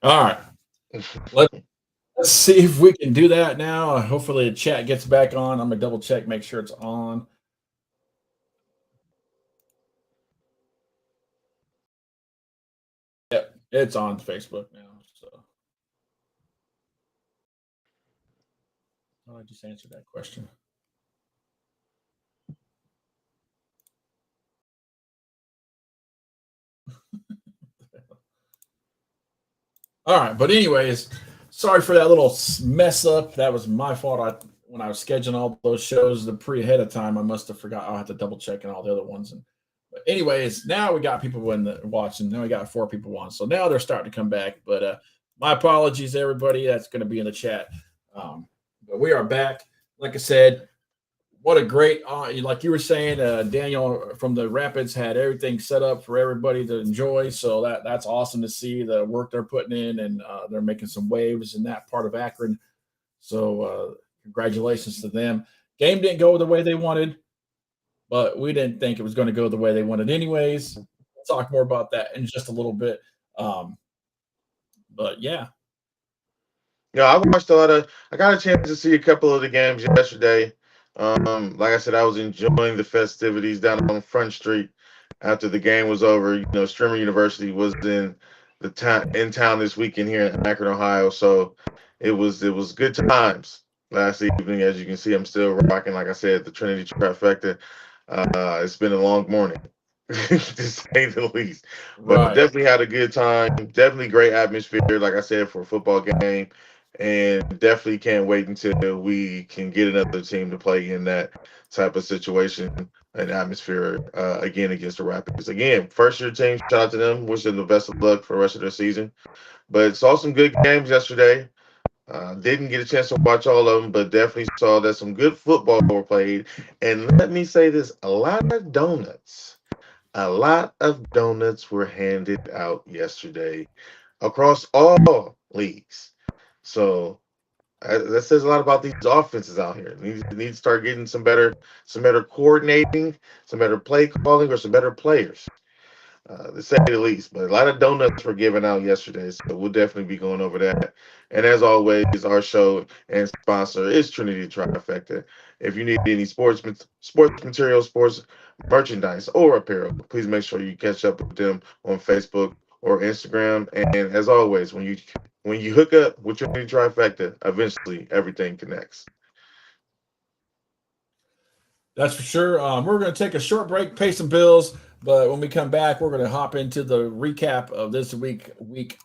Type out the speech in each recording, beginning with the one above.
All right. Let, let's see if we can do that now. Hopefully the chat gets back on. I'm gonna double check, make sure it's on. Yep, it's on Facebook now. So I just answered that question. All right, but anyways, sorry for that little mess up. That was my fault. When I was scheduling all those shows the pre ahead of time, I must have forgot. I'll have to double check and all the other ones. And but anyways, now we got people in the watching. Now we got four people on, so now they're starting to come back. But my apologies, everybody. That's going to be in the chat. But we are back. Like I said, what a great like you were saying, Daniel from the Rapids had everything set up for everybody to enjoy, so that's awesome to see the work they're putting in, and they're making some waves in that part of Akron. So congratulations to them. Game didn't go the way they wanted, but we didn't think it was going to go the way they wanted anyways. We'll talk more about that in just a little bit. um, but yeah. Yeah, I watched a lot of. I got a chance to see a couple of the games yesterday. Like I said, I was enjoying the festivities down on Front Street after the game was over. Streamer University was in town this weekend here in Akron, Ohio. So it was good times last evening. As you can see, I'm still rocking. Like I said, the Trinity trifecta. It's been a long morning, to say the least. But Right. definitely had a good time. Definitely great atmosphere. Like I said, for a football game, and definitely can't wait until we can get another team to play in that type of situation and atmosphere again against the Rapids. Again, first year team, shout out to them. Wish them the best of luck for the rest of their season. But saw some good games yesterday. Didn't get a chance to watch all of them, but definitely saw that some good football were played. And let me say this: a lot of donuts were handed out yesterday across all leagues. So that says a lot about these offenses out here. Need to start getting some better coordinating, some better play calling, or some better players, to say the least. But a lot of donuts were given out yesterday, so we'll definitely be going over that. And as always, our show and sponsor is Trinity Trifecta. If you need any sports materials, sports merchandise, or apparel, please make sure you catch up with them on Facebook or Instagram. And as always, when you hook up with Trinity Trifecta, eventually everything connects. That's for sure. We're going to take a short break, pay some bills, but when we come back, we're going to hop into the recap of this week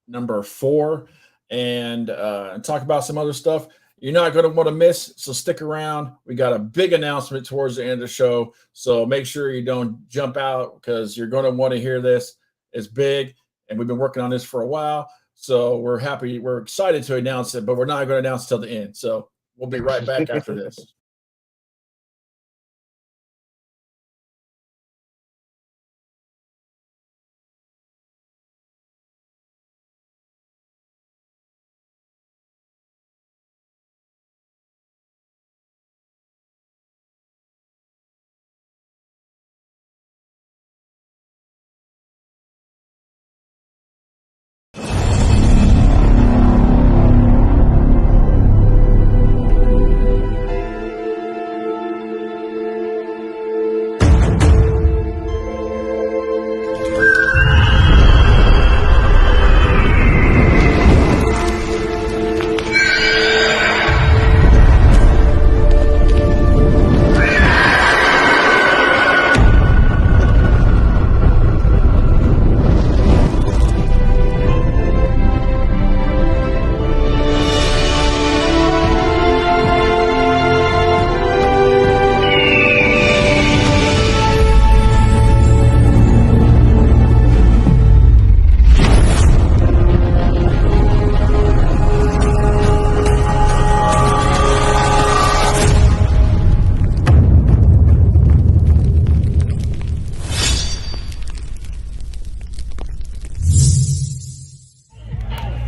number 4, and talk about some other stuff you're not going to want to miss. So stick around. We got a big announcement towards the end of the show, so make sure you don't jump out because you're going to want to hear this. It's big, and we've been working on this for a while. So we're excited to announce it, but we're not going to announce it till the end. So we'll be right back after this.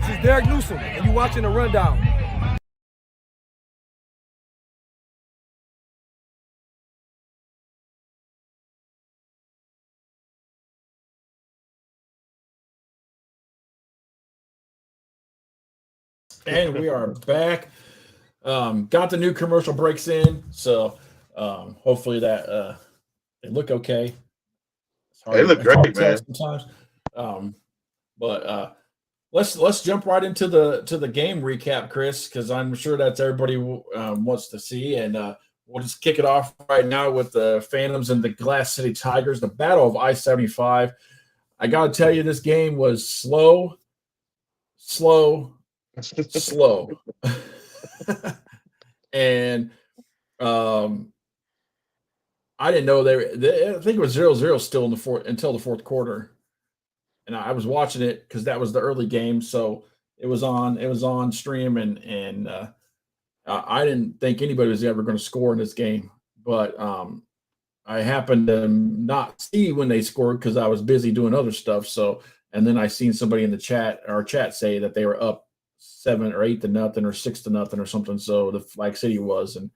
This is Derek Newsom, and you're watching The Rundown. And we are back. Got the new commercial breaks in, so hopefully that they look okay. They look hard to great, tell man. sometimes. But let's jump right into the game recap, Chris, because I'm sure that's everybody wants to see, and we'll just kick it off right now with the Phantoms and the Glass City Tigers, the Battle of I-75. I got to tell you, this game was slow. And I didn't know I think it was 0-0 still in the until the fourth quarter. And I was watching it because that was the early game, so it was on stream, and I didn't think anybody was ever going to score in this game, but I happened to not see when they scored because I was busy doing other stuff. So, and then I seen somebody in the chat say that they were up 7 or 8 to nothing or 6 to nothing or something. So the Flag City was, and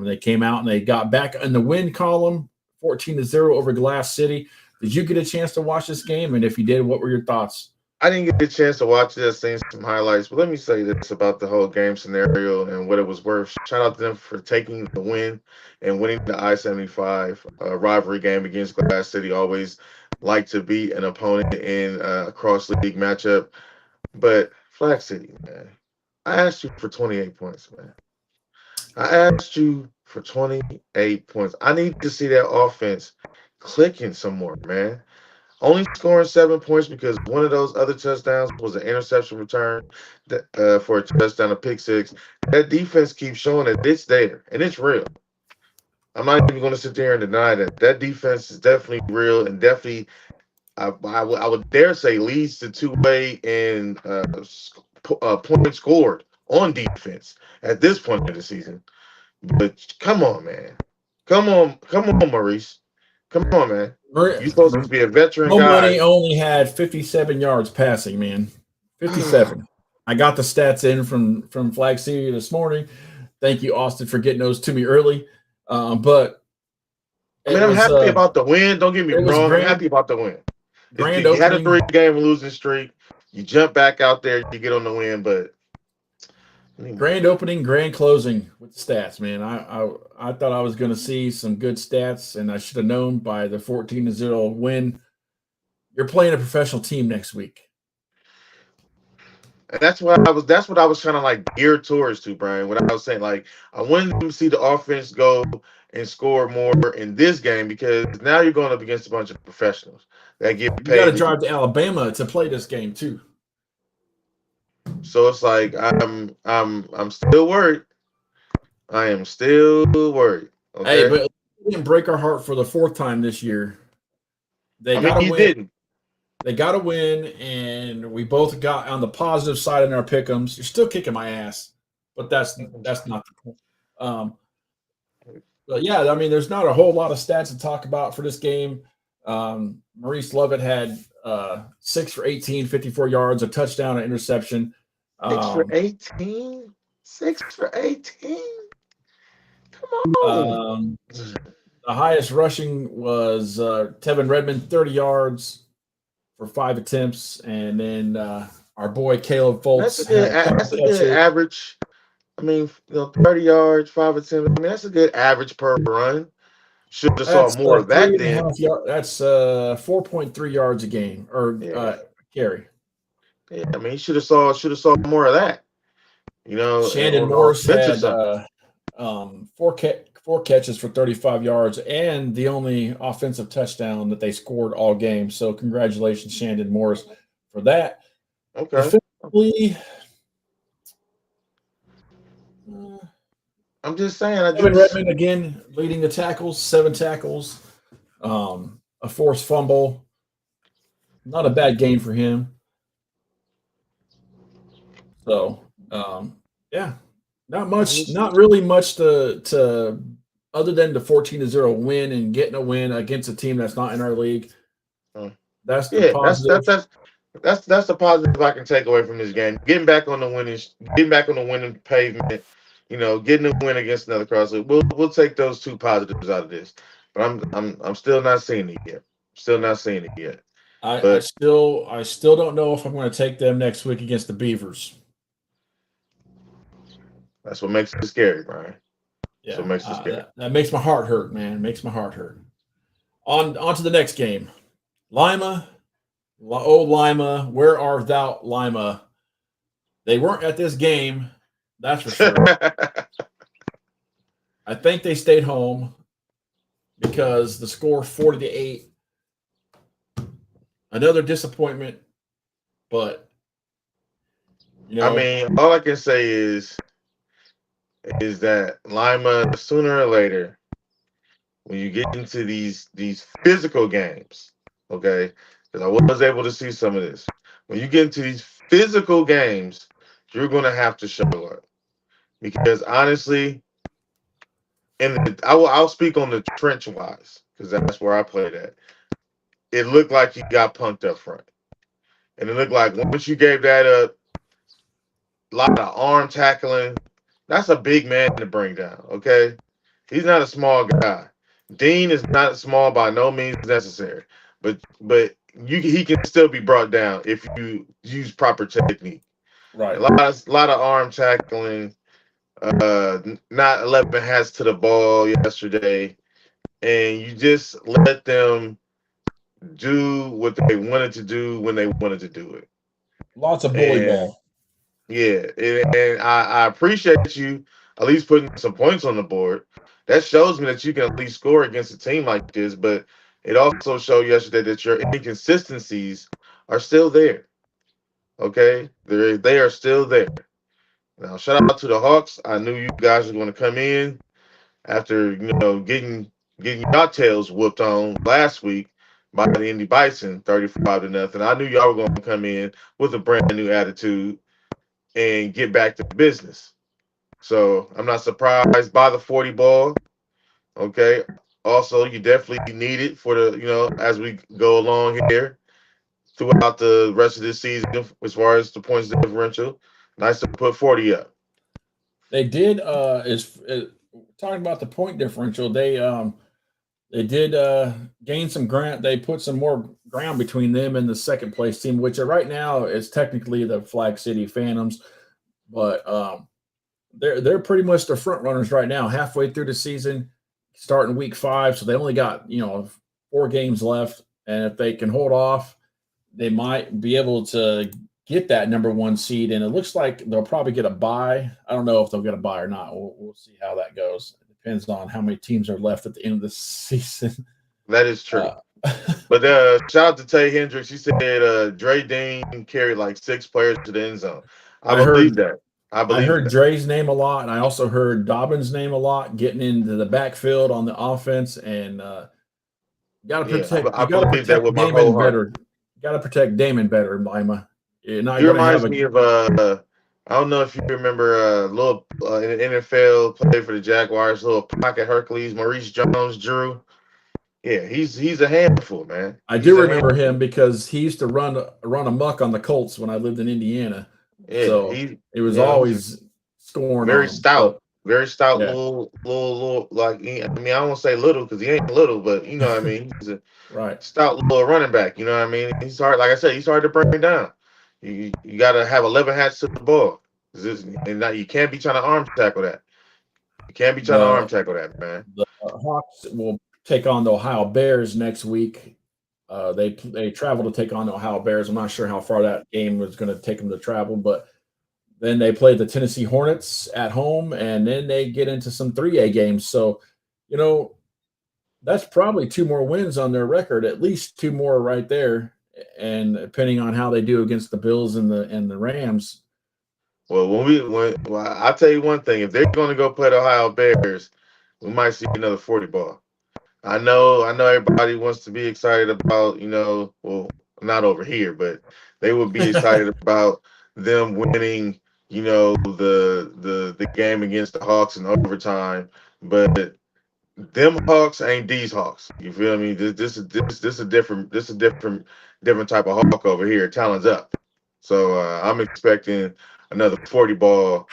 they came out and they got back in the win column, 14-0 over Glass City. Did you get a chance to watch this game? And if you did, what were your thoughts? I didn't get a chance to watch it. I've seen some highlights, but let me say this about the whole game scenario and what it was worth. Shout out to them for taking the win and winning the I-75 rivalry game against Glass City. Always like to beat an opponent in a cross-league matchup. But Flag City, man, I asked you for 28 points, man. I asked you for 28 points. I need to see that offense clicking some more, man. Only scoring 7 points because one of those other touchdowns was an interception return for a touchdown, a pick six. That defense keeps showing that it's there and it's real. I'm not even going to sit there and deny that. That defense is definitely real and definitely, I would dare say, leads to two-way in points scored on defense at this point of the season. But come on, man. Come on, Maurice. Come on, man. You're supposed to be a veteran guy. Money only had 57 yards passing, man. 57. I got the stats in from Flag City this morning. Thank you, Austin, for getting those to me early. But I mean, I'm happy about the win. Don't get me wrong. I'm happy about the win. You had a 3-game losing streak. You jump back out there. You get on the win, but grand opening, grand closing with stats, man. I thought I was going to see some good stats, and I should have known by the 14-0 win. You're playing a professional team next week. And that's what I was kind of like geared towards to, Brian. What I was saying, like, I wanted to see the offense go and score more in this game because now you're going up against a bunch of professionals that get paid. You got to drive to Alabama to play this game too. So it's like I'm still worried. I am still worried. Okay? Hey, but we didn't break our heart for the fourth time this year. They got to win. Didn't. They got to win, and we both got on the positive side in our pick'ems. You're still kicking my ass, but that's not the point. But yeah, I mean, there's not a whole lot of stats to talk about for this game. Maurice Lovett had 6 for 18, 54 yards, a touchdown, an interception. 6 for 18? 6 for 18? Come on. The highest rushing was Tevin Redmond, 30 yards for 5 attempts. And then our boy Caleb Fultz. That's a good average. I mean, 30 yards, 5 attempts. I mean, that's a good average per run. Should have saw more of that then. That's 4.3 yards a game or carry. Yeah, I mean, he should have saw more of that. You know, Shandon Morris had 4 catches for 35 yards and the only offensive touchdown that they scored all game. So congratulations, Shandon Morris, for that. Okay. I'm just saying. Kevin Redmond again leading the tackles, 7 tackles, a forced fumble. Not a bad game for him. So, yeah, not really much to other than the 14-0 win and getting a win against a team that's not in our league. That's the positive. That's the positive I can take away from this game. Getting back on the winning pavement. You know, getting a win against another cross league. We'll take those 2 positives out of this. But I'm still not seeing it yet. I still don't know if I'm going to take them next week against the Beavers. That's what makes it scary, Brian. Yeah, So it makes it scary. that makes my heart hurt, man. Makes my heart hurt. On to the next game. Lima, old Lima, where art thou, Lima? They weren't at this game, that's for sure. I think they stayed home because the score 40-8. Another disappointment, but I mean, all I can say is that Lima, sooner or later, when you get into these physical games, okay, because I was able to see some of this. When you get into these physical games, you're going to have to show up. Because honestly, I'll speak on the trench wise, because that's where I played at. It looked like you got punked up front. And it looked like once you gave that up, a lot of arm tackling. That's a big man to bring down, okay? He's not a small guy. Dean is not small by no means necessary, but he can still be brought down if you use proper technique. right. A lot of arm tackling. Not 11 hats to the ball yesterday, and you just let them do what they wanted to do when they wanted to do it. Lots of bully ball. Yeah, and I appreciate you at least putting some points on the board. That shows me that you can at least score against a team like this, but it also showed yesterday that your inconsistencies are still there. Okay? They are still there. Now, shout out to the Hawks. I knew you guys were going to come in after, getting your tails whooped on last week by the Indy Bison, 35-0. I knew y'all were going to come in with a brand new attitude and get back to business. So I'm not surprised by the 40 ball. Okay. Also, you definitely need it for the, as we go along here throughout the rest of this season as far as the points differential. Nice to put 40 up. They did talking about the point differential, they did gain some ground. They put some more ground between them and the second place team, which right now is technically the Flag City Phantoms, but they're pretty much the front runners right now, halfway through the season, starting week 5. So they only got 4 games left, and if they can hold off, they might be able to get that number 1 seed. And it looks like they'll probably get a bye. I don't know if they'll get a bye or not. We'll see how that goes. It depends on how many teams are left at the end of the season. That is true. But shout out to Tay Hendricks. He said Dre Dean carried like 6 players to the end zone. I believe that. I heard Dre's name a lot, and I also heard Dobbins' name a lot, getting into the backfield on the offense. And got to protect. I believe that with my Damon whole heart. better. Got to protect Damon better, Lima. He reminds me of I don't know if you remember little in the NFL, played for the Jaguars, little pocket Hercules, Maurice Jones-Drew. Yeah, he's a handful, man. I do remember him because he used to run amok on the Colts when I lived in Indiana. Yeah, so it was always scoring. Very stout, little. Like I don't want to say little because he ain't little, but you know what I mean. He's a stout little running back. You know what I mean. He's hard. Like I said, he's hard to bring down. You got to have 11 hats to the ball, and now you can't be trying to arm tackle that. You can't be trying to arm tackle that, man. The Hawks will take on the Ohio Bears next week. They travel to take on the Ohio Bears. I'm not sure how far that game was going to take them to travel, but then they play the Tennessee Hornets at home, and then they get into some 3A games. So, that's probably 2 more wins on their record, at least 2 more right there. And depending on how they do against the Bills and the Rams. Well, I'll tell you one thing: if they're going to go play the Ohio Bears, we might see another 40 ball. I know everybody wants to be excited about, well, not over here, but they would be excited about them winning, the game against the Hawks in overtime. But them Hawks ain't these Hawks. You feel me? This is a different type of Hawk over here. Talent's up. So I'm expecting another 40 ball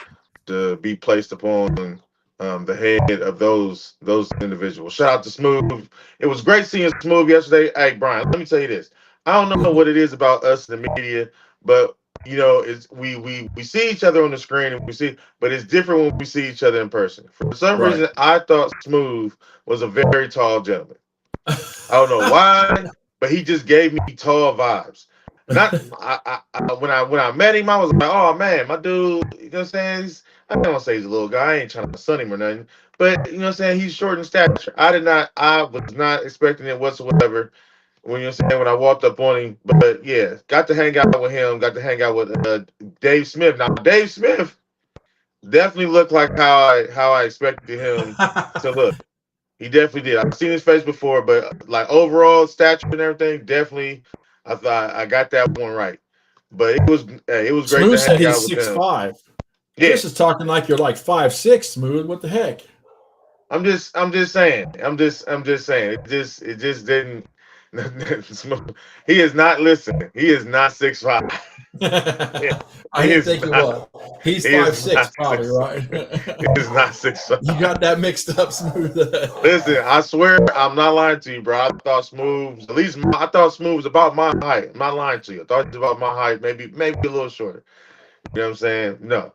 to be placed upon the head of those individuals. Shout out to Smooth. It was great seeing Smooth yesterday. Hey, Brian, let me tell you this. I don't know what it is about us in the media, but it's we see each other on the screen and but it's different when we see each other in person. For some Right. reason, I thought Smooth was a very tall gentleman. I don't know why, but he just gave me tall vibes. Not when I met him, I was like, oh man, my dude. You know what I'm saying? I don't want to say he's a little guy. I ain't trying to sun him or nothing. But you know what I'm saying? He's short in stature. I was not expecting it whatsoever. When you're saying when I walked up on him, but yeah, got to hang out with him. Got to hang out with Dave Smith. Now Dave Smith definitely looked like how I expected him to look. He definitely did. I've seen his face before, but like overall stature and everything, definitely, I thought I got that one right. But it was great Smooth to said hang out he's with them. 6'5". Yeah, Chris is talking like you're like 5'6", Smooth. What the heck? I'm just saying. I'm just saying. It just didn't. He is not listening. He is not 6'5". I didn't think he was. He's He is 5'6", not probably, 6'5". right? He is not 6'5". You got that mixed up, Smooth. Listen, I swear I'm not lying to you, bro. I thought Smooth, I thought Smooth was about my height. I'm not lying to you. I thought he was about my height, maybe a little shorter. You know what I'm saying? No.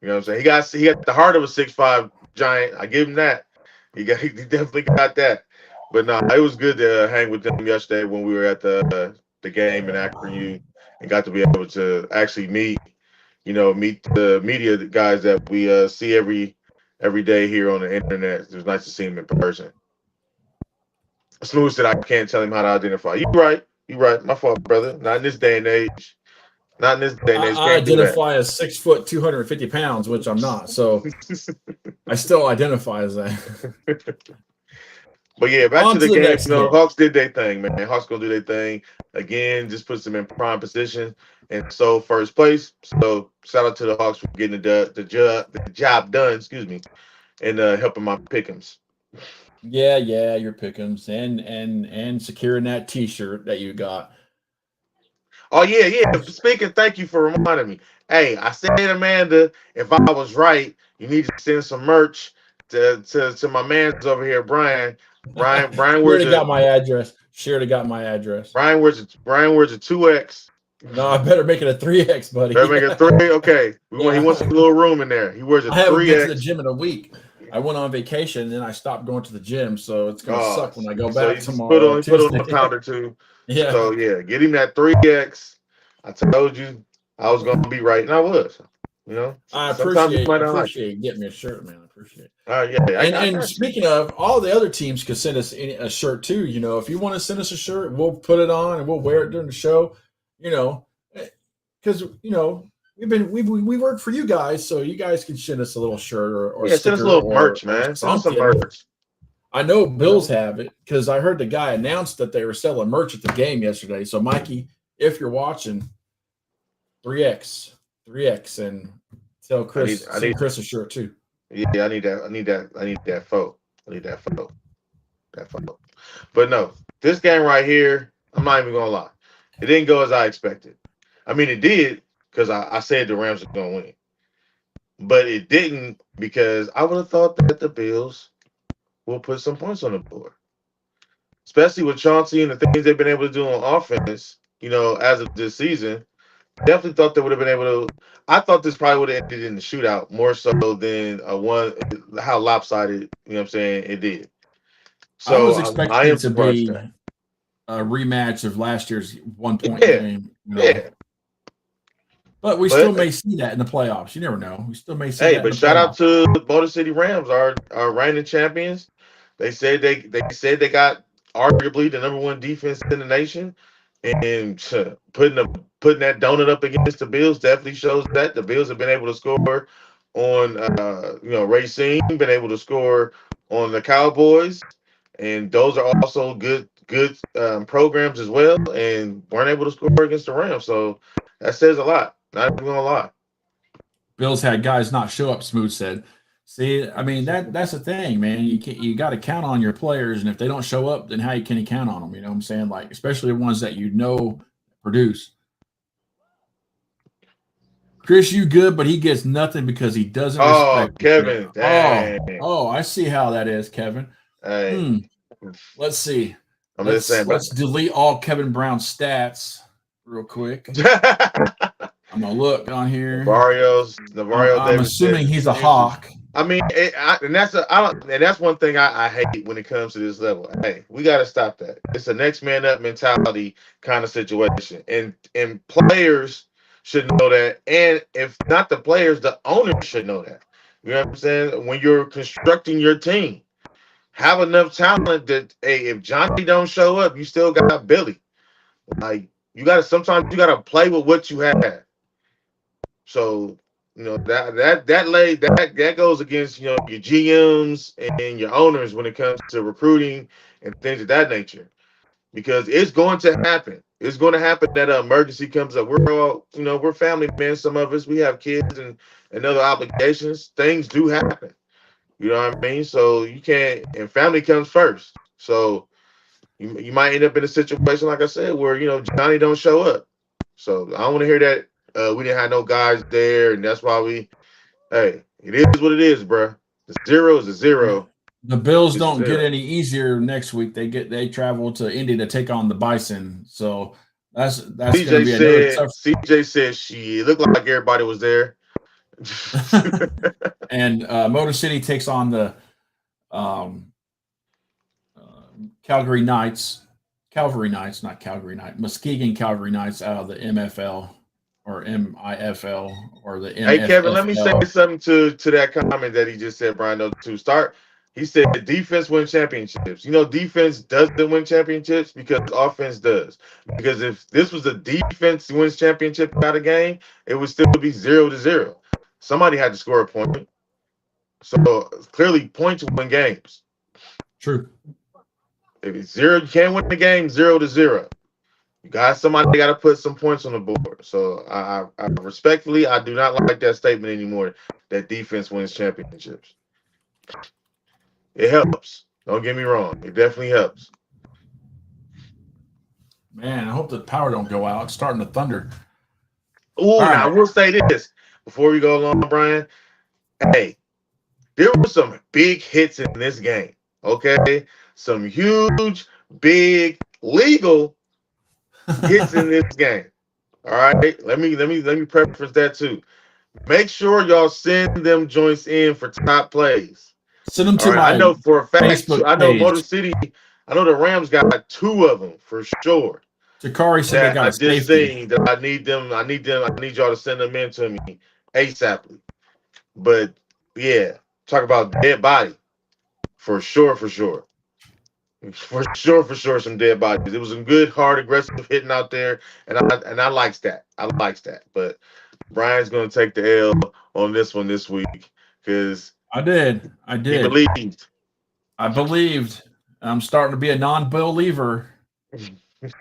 You know what I'm saying? He got the heart of a 6'5" giant. I give him that. He definitely got that. But no, it was good to hang with them yesterday when we were at the game in Akron U and got to be able to actually meet the media guys that we see every day here on the internet. It was nice to see him in person. Smooth said I can't tell him how to identify. You right. My fault, brother. Not in this day and age. Not in this day and age. I Can't do that. identify as 6 foot, 250 pounds, which I'm not. So I still identify as that. But yeah, back On to the to the game. next game. Hawks did their thing, man. Hawks gonna do their thing again. Just puts them in prime position, and so first place. So shout out to the Hawks for getting the job done. Excuse me, and helping my pick'ems. Yeah, your pick'ems and securing that T-shirt that you got. Oh yeah. Speaking, thank you for reminding me. Hey, I said, Amanda, if I was right, you need to send some merch to my man's over here, Brian. Brian, She already got my address. Brian wears a 2X. No, I better make it a 3X, buddy. Better make it 3. Okay, he wants a little room in there. He wears a 3X. I haven't been to the gym in a week. I went on vacation and then I stopped going to the gym, so it's gonna suck when I go back tomorrow. Put on a pound or two. Yeah. So yeah, get him that 3X. I told you I was gonna be right, and I was. I appreciate getting me a shirt, man. I appreciate it. Yeah. And speaking of, all the other teams could send us a shirt too. If you want to send us a shirt, we'll put it on and we'll wear it during the show. Because we work for you guys, so you guys can send us a little shirt or send us a little merch, man. Send us some merch. I know Bills have it because I heard the guy announced that they were selling merch at the game yesterday. So Mikey, if you're watching, 3X, and tell Chris, I need Chris a shirt too. Yeah, I need that photo. That photo. But no, this game right here, I'm not even gonna lie, it didn't go as I expected. I mean, it did because I said the Rams were gonna win, but it didn't because I would have thought that the Bills will put some points on the board, especially with Chauncey and the things they've been able to do on offense. As of this season. Definitely thought they would have been able to. I thought this probably would have ended in the shootout more so than how lopsided, what I'm saying, it did. So I was expecting it to be a rematch of last year's 1 point game. Yeah. But we still may see that in the playoffs. You never know. We still may see that. Hey, but shout out to the Motor City Rams, our reigning champions. They said they got arguably the number 1 defense in the nation. And putting that donut up against the Bills definitely shows that the Bills have been able to score on Racine, been able to score on the Cowboys, and those are also good programs as well, and weren't able to score against the Rams. So that says a lot. Not even gonna lie. Bills had guys not show up. Smooth said. See, I mean that's the thing, man. You got to count on your players, and if they don't show up, then how can you count on them? You know what I'm saying? Like especially the ones that produce. Chris, you good, but he gets nothing because he doesn't respect Kevin. Oh, I see how that is, Kevin. Hey. Let's see. I'm just saying. Let's delete all Kevin Brown stats real quick. I'm gonna look on here. Navarro I'm Davis. assuming he's a Hawk. I mean, and that's one thing I hate when it comes to this level. Hey, we got to stop that. It's a next man up mentality kind of situation, and players should know that. And if not the players, the owners should know that. You know what I'm saying? When you're constructing your team, have enough talent that hey, if Johnny don't show up, you still got Billy. Like sometimes you gotta play with what you have. So that goes against your GMs and your owners when it comes to recruiting and things of that nature, because it's going to happen. It's going to happen that an emergency comes up. We're all we're family men. Some of us we have kids and other obligations. Things do happen. You know what I mean? So you can't, and family comes first. So you might end up in a situation like I said where Johnny don't show up. So I don't want to hear that. We didn't have no guys there, and that's why hey, it is what it is, bro. The 0 is a 0. The Bills don't get any easier next week. They travel to Indy to take on the Bison. So that's going to be another tough. CJ said she looked like everybody was there. And Motor City takes on the Calgary Knights. Not Calgary Knights. Muskegon Calgary Knights out of the MFL. Or MIFL or the NFL. Hey Kevin, let me say something to that comment that he just said, Brian. To start, he said the defense wins championships. Defense doesn't win championships because offense does. Because if this was a defense wins championship out of game, it would still be 0-0. Somebody had to score a point. So clearly, points win games. True. If it's 0, you can't win the game 0-0. You got somebody got to put some points on the board. So I respectfully, I do not like that statement anymore. That defense wins championships. It helps. Don't get me wrong. It definitely helps. Man, I hope the power don't go out. It's starting to thunder. Ooh, now I will say this before we go along, Brian. Hey, there were some big hits in this game. Okay, some huge, big, legal hits in this game. All right. Let me preface that too. Make sure y'all send them joints in for top plays. Send them to my I know for a fact. Facebook I know page. Motor City. I know the Rams got 2 of them for sure. Jakari said they got I just saying that I need them. I need y'all to send them in to me ASAP. But yeah, talk about dead body for sure. For sure, some dead bodies. It was some good, hard, aggressive hitting out there, and I likes that. But Brian's going to take the L on this one this week because I did. He believed. I believed. I'm starting to be a non-believer.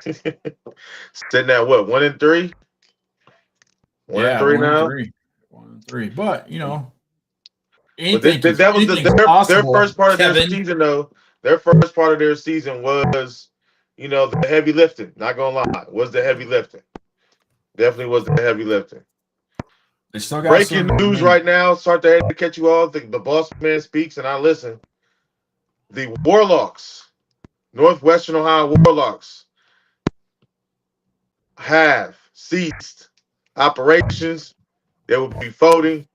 Sitting at what, 1-3? 1-3 now. 1-3. But that was their first part of their season, though. Their first part of their season was, the heavy lifting. Not gonna lie, was the heavy lifting. Definitely was the heavy lifting. They still got breaking news right now. Start to catch you all. The boss man speaks, and I listen. The Warlocks, Northwestern Ohio Warlocks, have ceased operations. They will be folding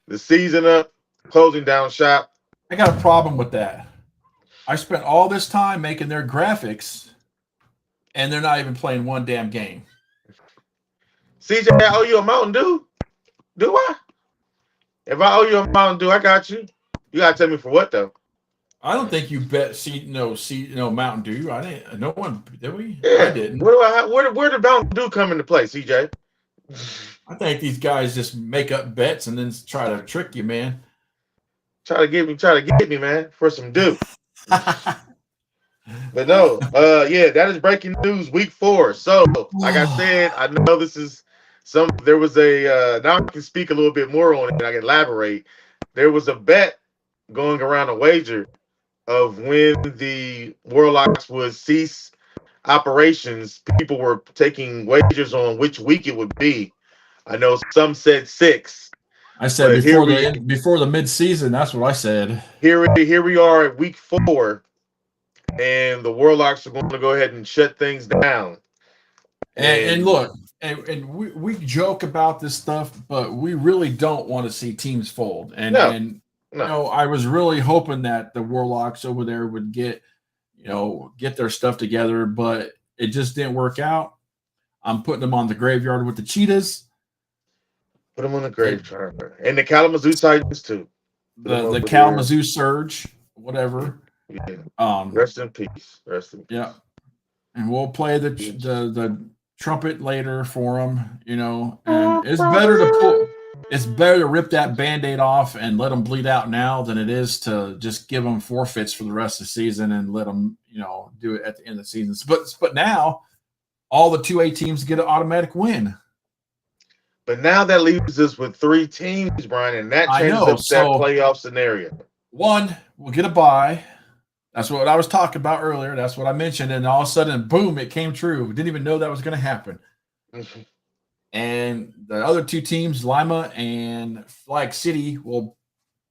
the season up, closing down shop. I got a problem with that. I spent all this time making their graphics, and they're not even playing one damn game. CJ, I owe you a Mountain Dew? Do I? If I owe you a Mountain Dew, I got you. You gotta tell me for what though. I don't think you bet Mountain Dew. I didn't. No one did we? Yeah. I didn't. Where did Mountain Dew come into play, CJ? I think these guys just make up bets and then try to trick you, man. Try to get me, man, for some Dew. But no, yeah, that is breaking news, week 4. So, like I said, I know this is there was a now I can speak a little bit more on it and I can elaborate. There was a bet going around a wager of when the Warlocks would cease operations. People were taking wagers on which week it would be. I know some said 6. I said before the mid-season. That's what I said. Here we are at week 4, and the Warlocks are going to go ahead and shut things down. And look, and we joke about this stuff, but we really don't want to see teams fold. And No, and you no. know, I was really hoping that the Warlocks over there would get their stuff together, but it just didn't work out. I'm putting them on the graveyard with the Cheetahs. Put them on the It, grave and the Kalamazoo Titans too. Put them the over there. Kalamazoo Surge, whatever. Yeah. Um, Rest in peace. Rest in peace. yeah, and we'll play the trumpet later for them. And it's better to rip that band-aid off and let them bleed out now than it is to just give them forfeits for the rest of the season and let them do it at the end of the season. But now all the 2A teams get an automatic win. But now that leaves us with 3 teams, Brian, and that changes up that playoff scenario. One will get a bye. That's what I was talking about earlier. That's what I mentioned. And all of a sudden, boom, it came true. We didn't even know that was going to happen. And the other 2 teams, Lima and Flag City, will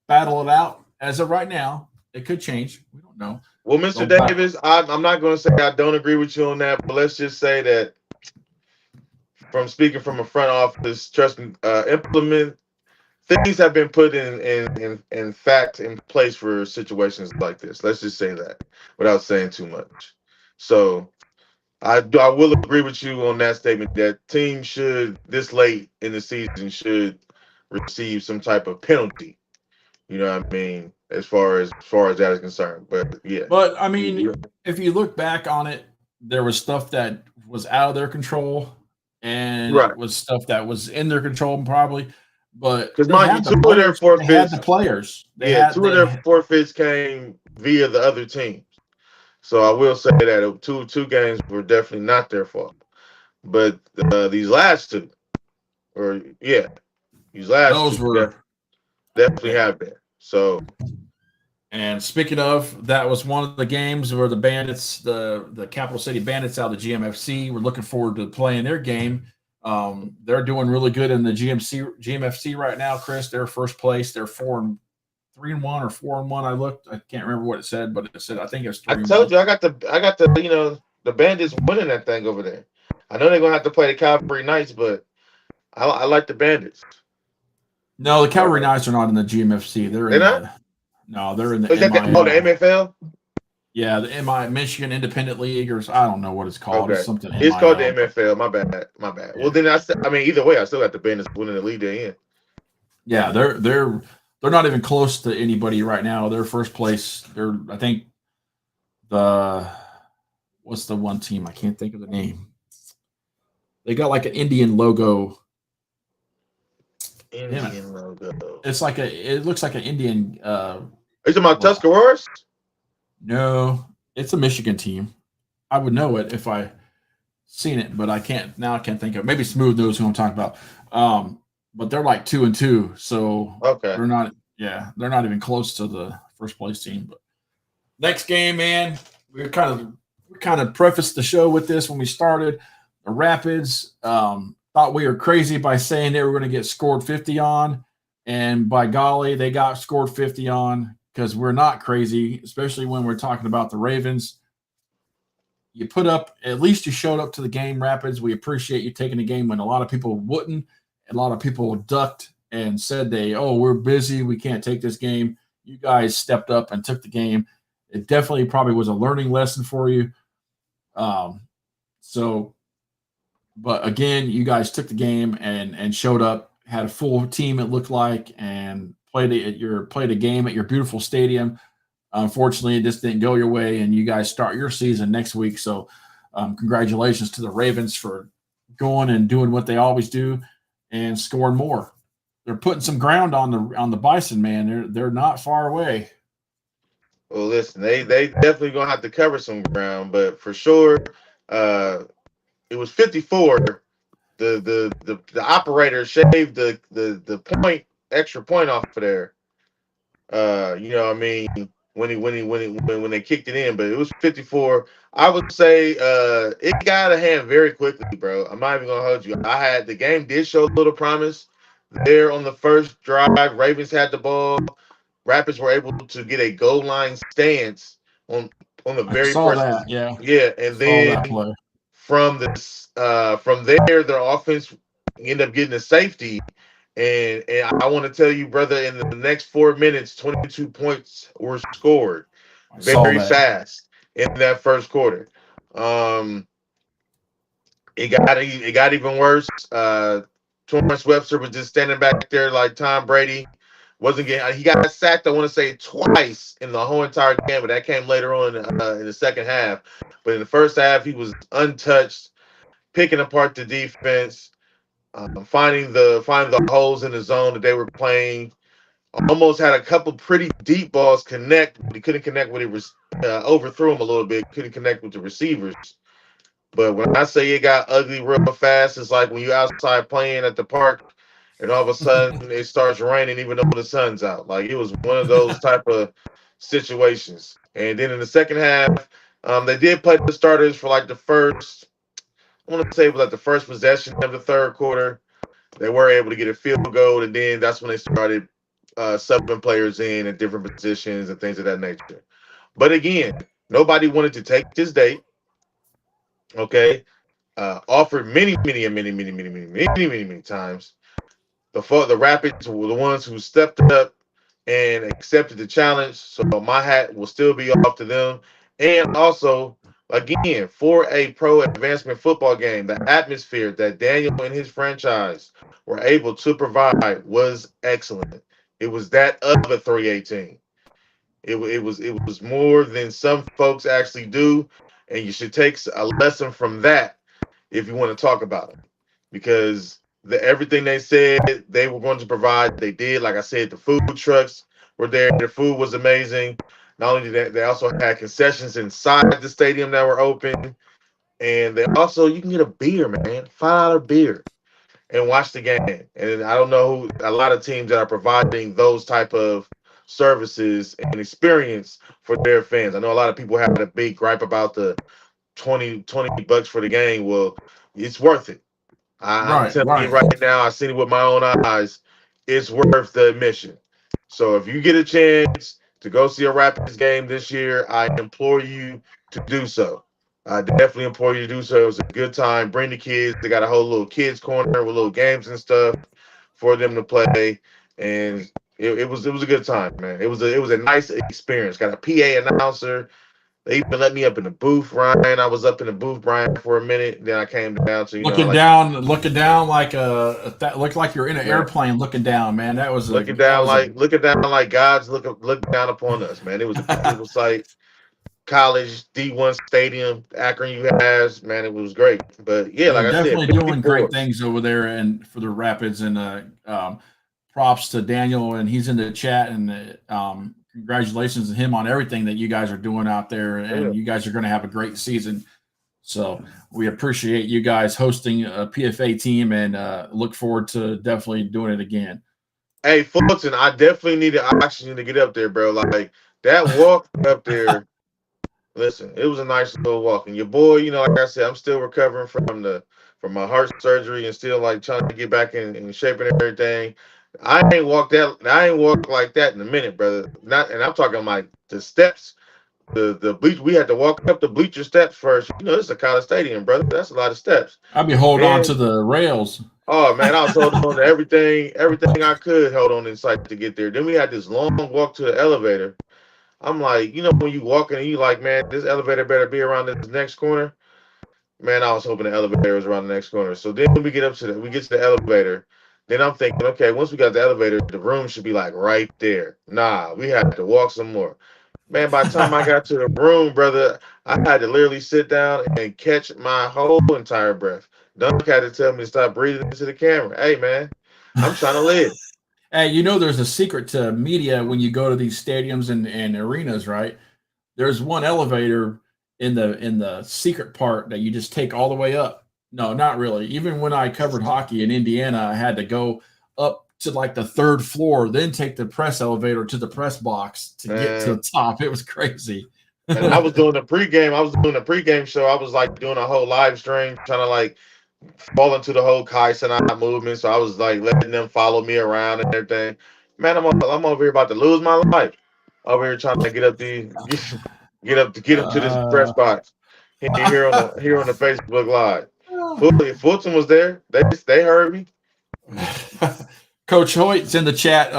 battle it out. As of right now, it could change. We don't know. Well, Mr. Davis, I'm not going to say I don't agree with you on that, but let's just say that from speaking from a front office, trust me, things have been put in fact in place for situations like this. Let's just say that without saying too much. So I will agree with you on that statement that teams should, this late in the season, should receive some type of penalty. You know what I mean? As far as that is concerned. But yeah. But I mean, if you look back on it, there was stuff that was out of their control, and it was stuff that was in their control probably. But because mind you, 2 of their forfeits, they had the players. 2 of their forfeits came via the other teams. So I will say that 2 games were definitely not their fault. But these last 2, those were definitely have been. So, and speaking of, that was one of the games where the Bandits, the Capital City Bandits out of the GMFC, we're looking forward to playing their game. They're doing really good in the GMFC right now, Chris. They're first place. They're 4-3-1 or 4-1. I looked. I can't remember what it said, but it said I think it was 3-1. I told you I got the the Bandits winning that thing over there. I know they're gonna have to play the Cavalry Knights, but I like the Bandits. No, the Cavalry Knights are not in the GMFC. They're not. No, they're in the the MFL? Yeah, the Michigan Independent League, or I don't know what it's called. Okay. It's something. It's called the MFL. My bad. Yeah. Well, then either way, I still got the Bandits winning the league they're in. Yeah, they're not even close to anybody right now. They're first place. I think what's the one team? I can't think of the name. They got like an Indian logo. Indian logo. It's like it looks like an Indian. Are you talking about Tuscaroras? No, it's a Michigan team. I would know it if I seen it, but I can't think of it. Maybe Smooth knows who I'm talking about. But they're like 2-2, so okay. They're not even close to the first place team. But next game, man, we kind of prefaced the show with this when we started. The Rapids thought we were crazy by saying they were going to get scored 50 on, and by golly, they got scored 50 on. Because we're not crazy, especially when we're talking about the Ravens. You at least you showed up to the game, Rapids. We appreciate you taking the game when a lot of people wouldn't. A lot of people ducked and said we're busy, we can't take this game. You guys stepped up and took the game. It definitely probably was a learning lesson for you. But again, you guys took the game and showed up, had a full team, it looked like, and played a game at your beautiful stadium. Unfortunately, this didn't go your way, and you guys start your season next week. So congratulations to the Ravens for going and doing what they always do and scoring more. They're putting some ground on the Bison, man. They're not far away. Well, listen, they definitely gonna have to cover some ground, but for sure, it was 54. The operator shaved the extra point off of there. You know what I mean, when they kicked it in, but it was 54. I would say it got a hand very quickly, bro. I'm not even gonna hold you. The game did show a little promise there on the first drive. Ravens had the ball. Rapids were able to get a goal line stance on the very first. Yeah, and then from this from there, their offense ended up getting a safety. And I want to tell you, brother, in the next 4 minutes, 22 points were scored I saw very that. fast in that first quarter. It got even worse. Torrance Webster was just standing back there like Tom Brady. Wasn't getting. He got sacked, I want to say, twice in the whole entire game, but that came later on in the second half. But in the first half, he was untouched, picking apart the defense, finding the holes in the zone that they were playing. Almost had a couple pretty deep balls connect, but he couldn't connect with it. Overthrew him a little bit. Couldn't connect with the receivers. But when I say it got ugly real fast, it's like when you're outside playing at the park and all of a sudden it starts raining even though the sun's out. Like it was one of those type of situations. And then in the second half, they did play the starters for like the first, I want to say it was like the first possession of the third quarter. They were able to get a field goal, and then that's when they started subbing players in at different positions and things of that nature. But again, nobody wanted to take this date. Okay, offered many times. The Rapids were the ones who stepped up and accepted the challenge. So my hat will still be off to them. And also, again, for a pro advancement football game, the atmosphere that Daniel and his franchise were able to provide was excellent. It was that of a 318. It was more than some folks actually do, and you should take a lesson from that if you want to talk about it, because everything they said they were going to provide, they did. Like I said, the food trucks were there. The food was amazing. Not only did they also had concessions inside the stadium that were open, and they also you can get a beer, man, $5 beer, and watch the game. And I don't know who a lot of teams that are providing those type of services and experience for their fans. I know a lot of people have a big gripe about the 20 bucks for the game. Well, it's worth it. I'm telling you right now, I've seen it with my own eyes. It's worth the admission. So if you get a chance to go see a Rapids game this year, I implore you to do so. I definitely implore you to do so. It was a good time. Bring the kids. They got a whole little kids corner with little games and stuff for them to play, and it was a good time, man. It was a nice experience. Got a PA announcer. They even let me up in the booth, Ryan. I was up in the booth, Brian, for a minute. Then I came down to looking down like that looked like you're in an airplane looking down, man. That was looking down like God's look down upon us, man. It was like college D1 stadium, Akron U has, man. It was great. But yeah, like I said, definitely doing great things over there and for the Rapids, and props to Daniel, and he's in the chat, and congratulations to him on everything that you guys are doing out there, and you guys are going to have a great season. So we appreciate you guys hosting a PFA team, and look forward to definitely doing it again. Hey, Fulton, I definitely need the oxygen to get up there, bro. Like that walk up there. Listen, it was a nice little walk, and your boy, like I said, I'm still recovering from my heart surgery and still like trying to get back in shape and everything. I ain't walked like that in a minute, brother. And I'm talking like the steps, the bleach. We had to walk up the bleacher steps first. This is a college stadium, brother. That's a lot of steps. I'd be holding on to the rails. Oh man, I was holding on to everything I could hold on inside to get there. Then we had this long walk to the elevator. I'm like, when you walk in and you like, man, this elevator better be around this next corner. Man, I was hoping the elevator was around the next corner. So then we get to the elevator. Then I'm thinking, okay, once we got the elevator, the room should be like right there. Nah, we had to walk some more. Man, by the time I got to the room, brother, I had to literally sit down and catch my whole entire breath. Dunk had to tell me to stop breathing into the camera. Hey, man, I'm trying to live. Hey, there's a secret to media when you go to these stadiums and arenas, right? There's one elevator in the secret part that you just take all the way up. No, not really. Even when I covered hockey in Indiana, I had to go up to like the third floor, then take the press elevator to the press box to get to the top. It was crazy. And I was doing the pregame. I was doing a pregame show. I was like doing a whole live stream, trying to like fall into the whole Kai Cenat movement. So I was like letting them follow me around and everything. Man, I'm over here about to lose my life. Over here trying to get up to this press box. here on the Facebook Live. Fulton was there. They heard me. Coach Hoyt's in the chat.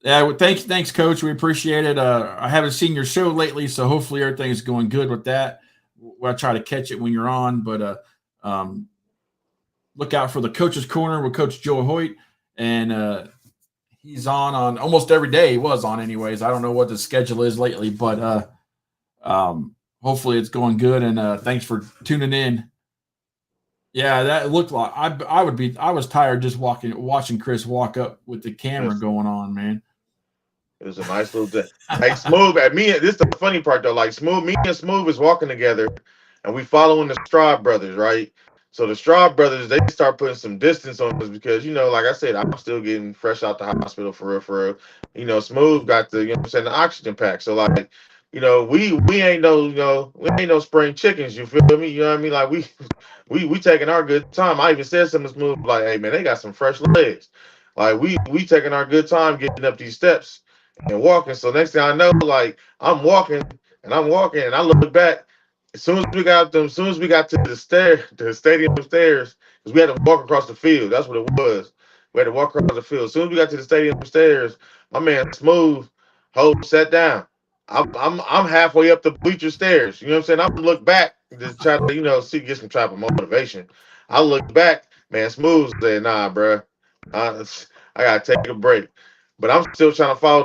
Yeah, well, thanks, Coach. We appreciate it. I haven't seen your show lately, so hopefully everything is going good with that. We'll try to catch it when you're on, but look out for the Coach's Corner with Coach Joe Hoyt, and he's on almost every day. He was on, anyways. I don't know what the schedule is lately, but hopefully it's going good. And thanks for tuning in. Yeah, that looked like I was tired just watching Chris walk up with the camera going on, man. It was a nice little day. Like Smooth at me. This is the funny part though. Like me and Smooth is walking together, and we following the Straub brothers, right? So the Straub brothers, they start putting some distance on us because, like I said, I'm still getting fresh out the hospital for real. Smooth got the, the oxygen pack. So like, we ain't no spring chickens. You feel me? You know what I mean? Like we taking our good time. I even said something to Smooth like, hey man, they got some fresh legs. Like we taking our good time getting up these steps and walking. So next thing I know, like I'm walking and I look back. As soon as we got to the stadium stairs, because we had to walk across the field. That's what it was. We had to walk across the field. As soon as we got to the stadium stairs, my man Smooth sat down. I'm halfway up the bleacher stairs. You know what I'm saying? I'm look back to try to get some type of motivation. I look back, man. Smooth said, "Nah, bro, I gotta take a break." But I'm still trying to follow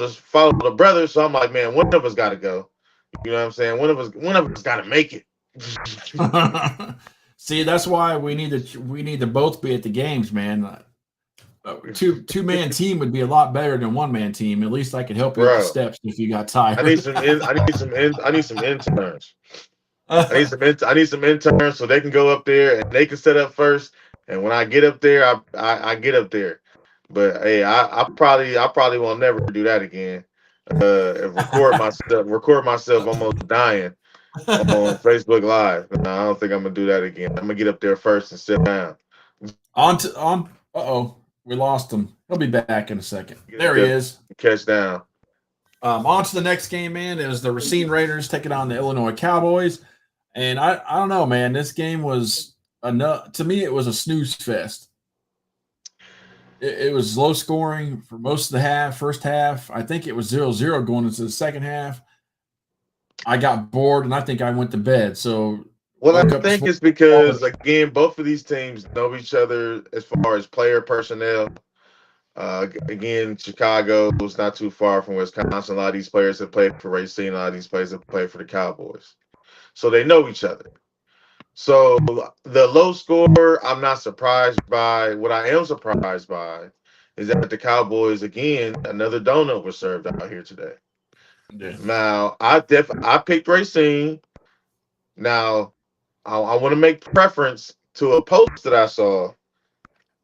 the brothers. So I'm like, man, one of us got to go. You know what I'm saying? One of us got to make it. See, that's why we need to both be at the games, man. Two-man team would be a lot better than one-man team. At least I could help you with the steps if you got tired. I need some interns. I need some interns so they can go up there and they can set up first. And when I get up there, I get up there. But hey, I probably won't never do that again. Record myself almost dying on Facebook Live. No, I don't think I'm gonna do that again. I'm gonna get up there first and sit down. We lost him. He'll be back in a second. There he is. Catch down. On to the next game, man. It was the Racine Raiders taking on the Illinois Cowboys. And I don't know, man. This game was enough. To me, it was a snooze fest. It was low scoring for most of the first half. I think it was 0-0 going into the second half. I got bored, and I think I went to bed. So, well, I think it's because, again, both of these teams know each other as far as player personnel. Again, Chicago was not too far from Wisconsin. A lot of these players have played for Racine. A lot of these players have played for the Cowboys. So they know each other. So the low score, I'm not surprised by. What I am surprised by is that the Cowboys, again, another donut was served out here today. Yeah. Now, I picked Racine. Now, I want to make preference to a post that I saw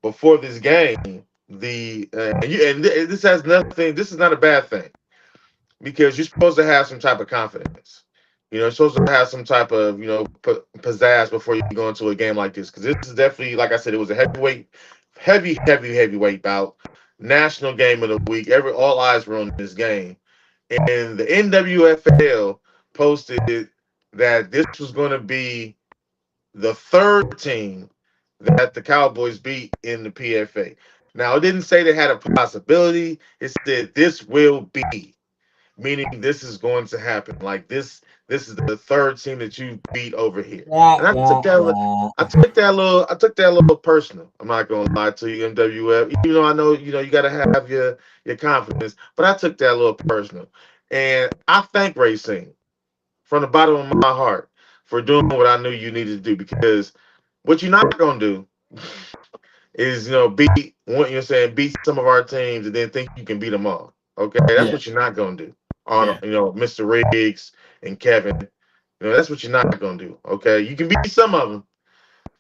before this game. This has nothing. This is not a bad thing because you're supposed to have some type of confidence. You're supposed to have some type of, pizzazz before you go into a game like this. Because this is definitely, like I said, it was a heavyweight bout. National game of the week. All eyes were on this game. And the NWFL posted that this was going to be the third team that the Cowboys beat in the PFA. Now, it didn't say they had a possibility. It said this will be, meaning this is going to happen. Like this is the third team that you beat over here. And I took that a little personal. I'm not gonna lie to you, MWF. I know you gotta have your confidence, but I took that a little personal. And I thank Racine from the bottom of my heart for doing what I knew you needed to do, because what you're not gonna do is beat some of our teams and then think you can beat them all. Okay, that's what you're not gonna do. Mr. Riggs and Kevin, that's what you're not gonna do. Okay, you can beat some of them,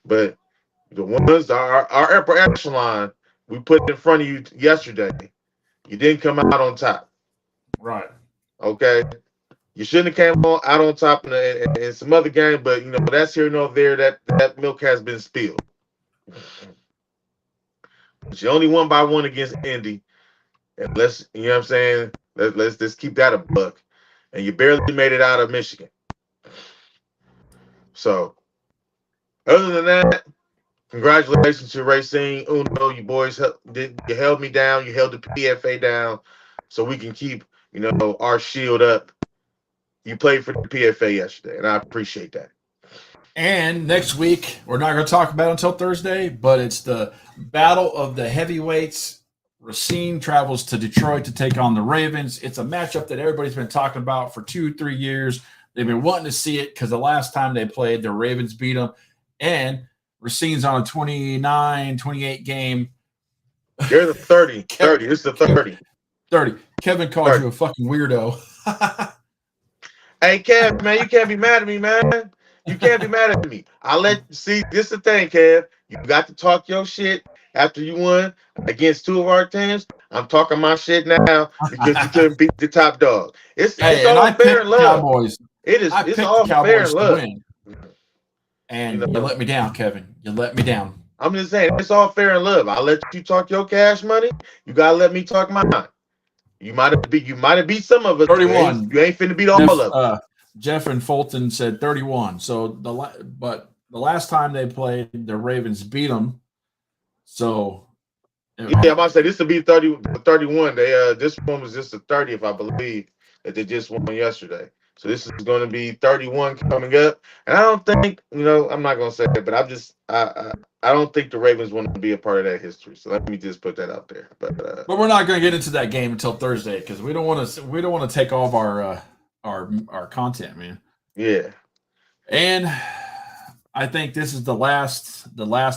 but the ones our upper echelon we put in front of you yesterday, you didn't come out on top. Right. Okay, you shouldn't have came out on top in some other game, but that's here nor there. That milk has been spilled. But you only won by one against Indy, and let's just keep that a buck. And you barely made it out of Michigan. So, other than that, congratulations to Racing Uno. You boys you held me down. You held the PFA down, so we can keep our shield up. You played for the PFA yesterday, and I appreciate that. And next week, we're not going to talk about it until Thursday, but it's the Battle of the Heavyweights. Racine travels to Detroit to take on the Ravens. It's a matchup that everybody's been talking about for 2-3 years. They've been wanting to see it because the last time they played, the Ravens beat them. And Racine's on a 29-28 game. You're the 30. 30. This is the 30. 30. Kevin called you a fucking weirdo. Hey, Kev, man, you can't be mad at me, man. You can't be mad at me. This is the thing, Kev. You got to talk your shit after you won against two of our teams. I'm talking my shit now because you couldn't beat the top dog. It's all fair and love. Cowboys. It's all fair and love. And you let me down, Kevin. You let me down. I'm just saying, it's all fair and love. I let you talk your cash money. You gotta let me talk mine. You might have beat some of us. 31. You ain't finna beat all of them. Jeff and Fulton said 31. So the last time they played, the Ravens beat them. So yeah, I'm about to say this will be 31. This one was just the 30th, I believe, that they just won yesterday. So this is going to be 31 coming up. And I don't think, I'm not going to say it, but I don't think the Ravens want to be a part of that history. So let me just put that out there. But we're not going to get into that game until Thursday because we don't want to take off our content, man. Yeah. And I think this is the last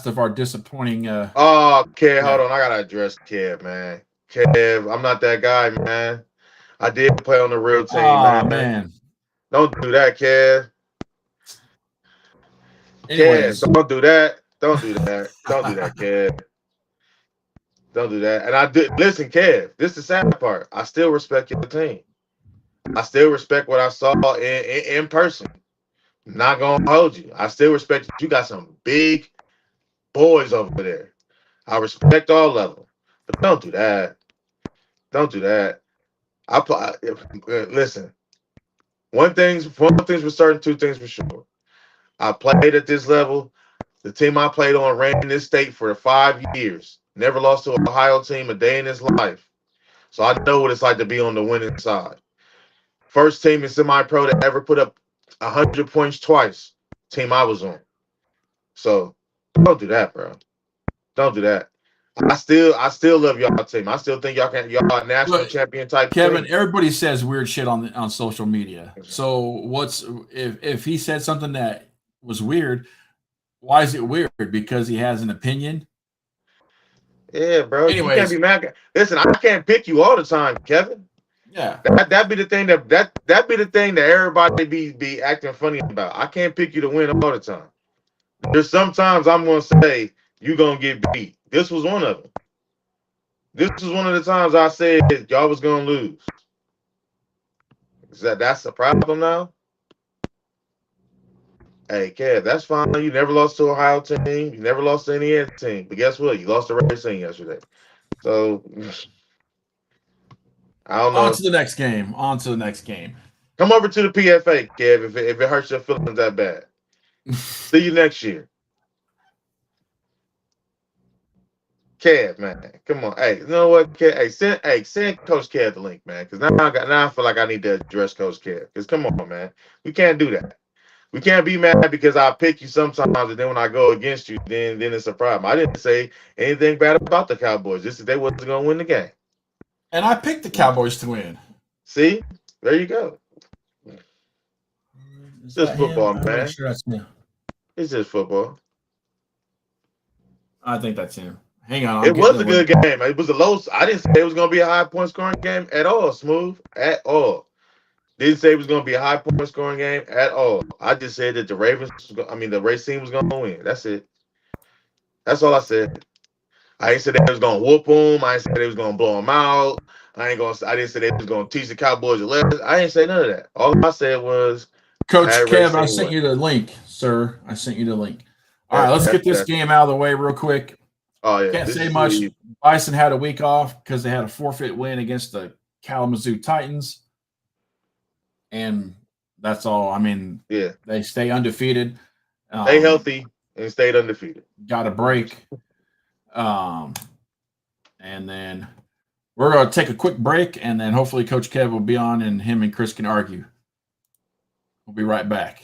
of our disappointing. Kev, hold on. I gotta address Kev, man. Kev, I'm not that guy, man. I did play on the real team, man. Don't do that, Kev. Anyways. Kev, don't do that. Don't do that. Don't do that, Kev. Don't do that. And I did listen, Kev. This is the sad part. I still respect your team. I still respect what I saw in person. Not gonna hold you. I still respect you. You got some big boys over there. I respect all of them, but don't do that. Don't do that. Listen. One thing's for certain. Two things for sure. I played at this level. The team I played on ran this state for 5 years. Never lost to an Ohio team a day in his life. So I know what it's like to be on the winning side. First team in semi-pro to ever put up 100 points twice. Team I was on. So don't do that, bro. Don't do that. I still love y'all team. I still think y'all a national champion type Kevin, team. everybody says weird shit on social media. So what's if he said something that was weird, why is it weird? Because he has an opinion? Yeah, bro. Anyways, you can't be mad. Listen, I can't pick you all the time, Kevin. Yeah. That'd be the thing that be the thing that everybody be acting funny about. I can't pick you to win all the time. There's sometimes I'm gonna say you're gonna get beat. This was one of them. This was one of the times I said y'all was gonna lose. That's the problem now? Hey, Kev, that's fine. You never lost to Ohio team. You never lost to any other team. But guess what? You lost to Racing yesterday. So I don't know. On to the next game. Come over to the PFA, Kev, if it hurts your feelings that bad. See you next year. Kev, man. Come on. Hey, you know what, Kev? Hey, send Coach Kev the link, man. Because now I feel like I need to address Coach Kev. Because come on, man. We can't do that. We can't be mad because I pick you sometimes, and then when I go against you, then it's a problem. I didn't say anything bad about the Cowboys. Just that they wasn't going to win the game. And I picked the Cowboys to win. See? There you go. It's just football, man. Sure that's him. It's just football. I think that's him. Hang on. It was a good game. It was a low. I didn't say it was going to be a high point scoring game at all, Smooth. At all. Didn't say it was going to be a high point scoring game at all. I just said that the Racing was going to win. That's it. That's all I said. I ain't said they was going to whoop them. I ain't said they was going to blow them out. I didn't say they was going to teach the Cowboys a lesson. I ain't say none of that. All I said was, Coach Kev, I sent you the link, sir. I sent you the link. All right, let's get this game out of the way real quick. Oh, yeah. Can't say much. Bison had a week off because they had a forfeit win against the Kalamazoo Titans. And that's all. I mean, yeah, they stay undefeated. Stay healthy and stayed undefeated. Got a break. And then we're going to take a quick break, and then hopefully Coach Kev will be on, and him and Chris can argue. We'll be right back.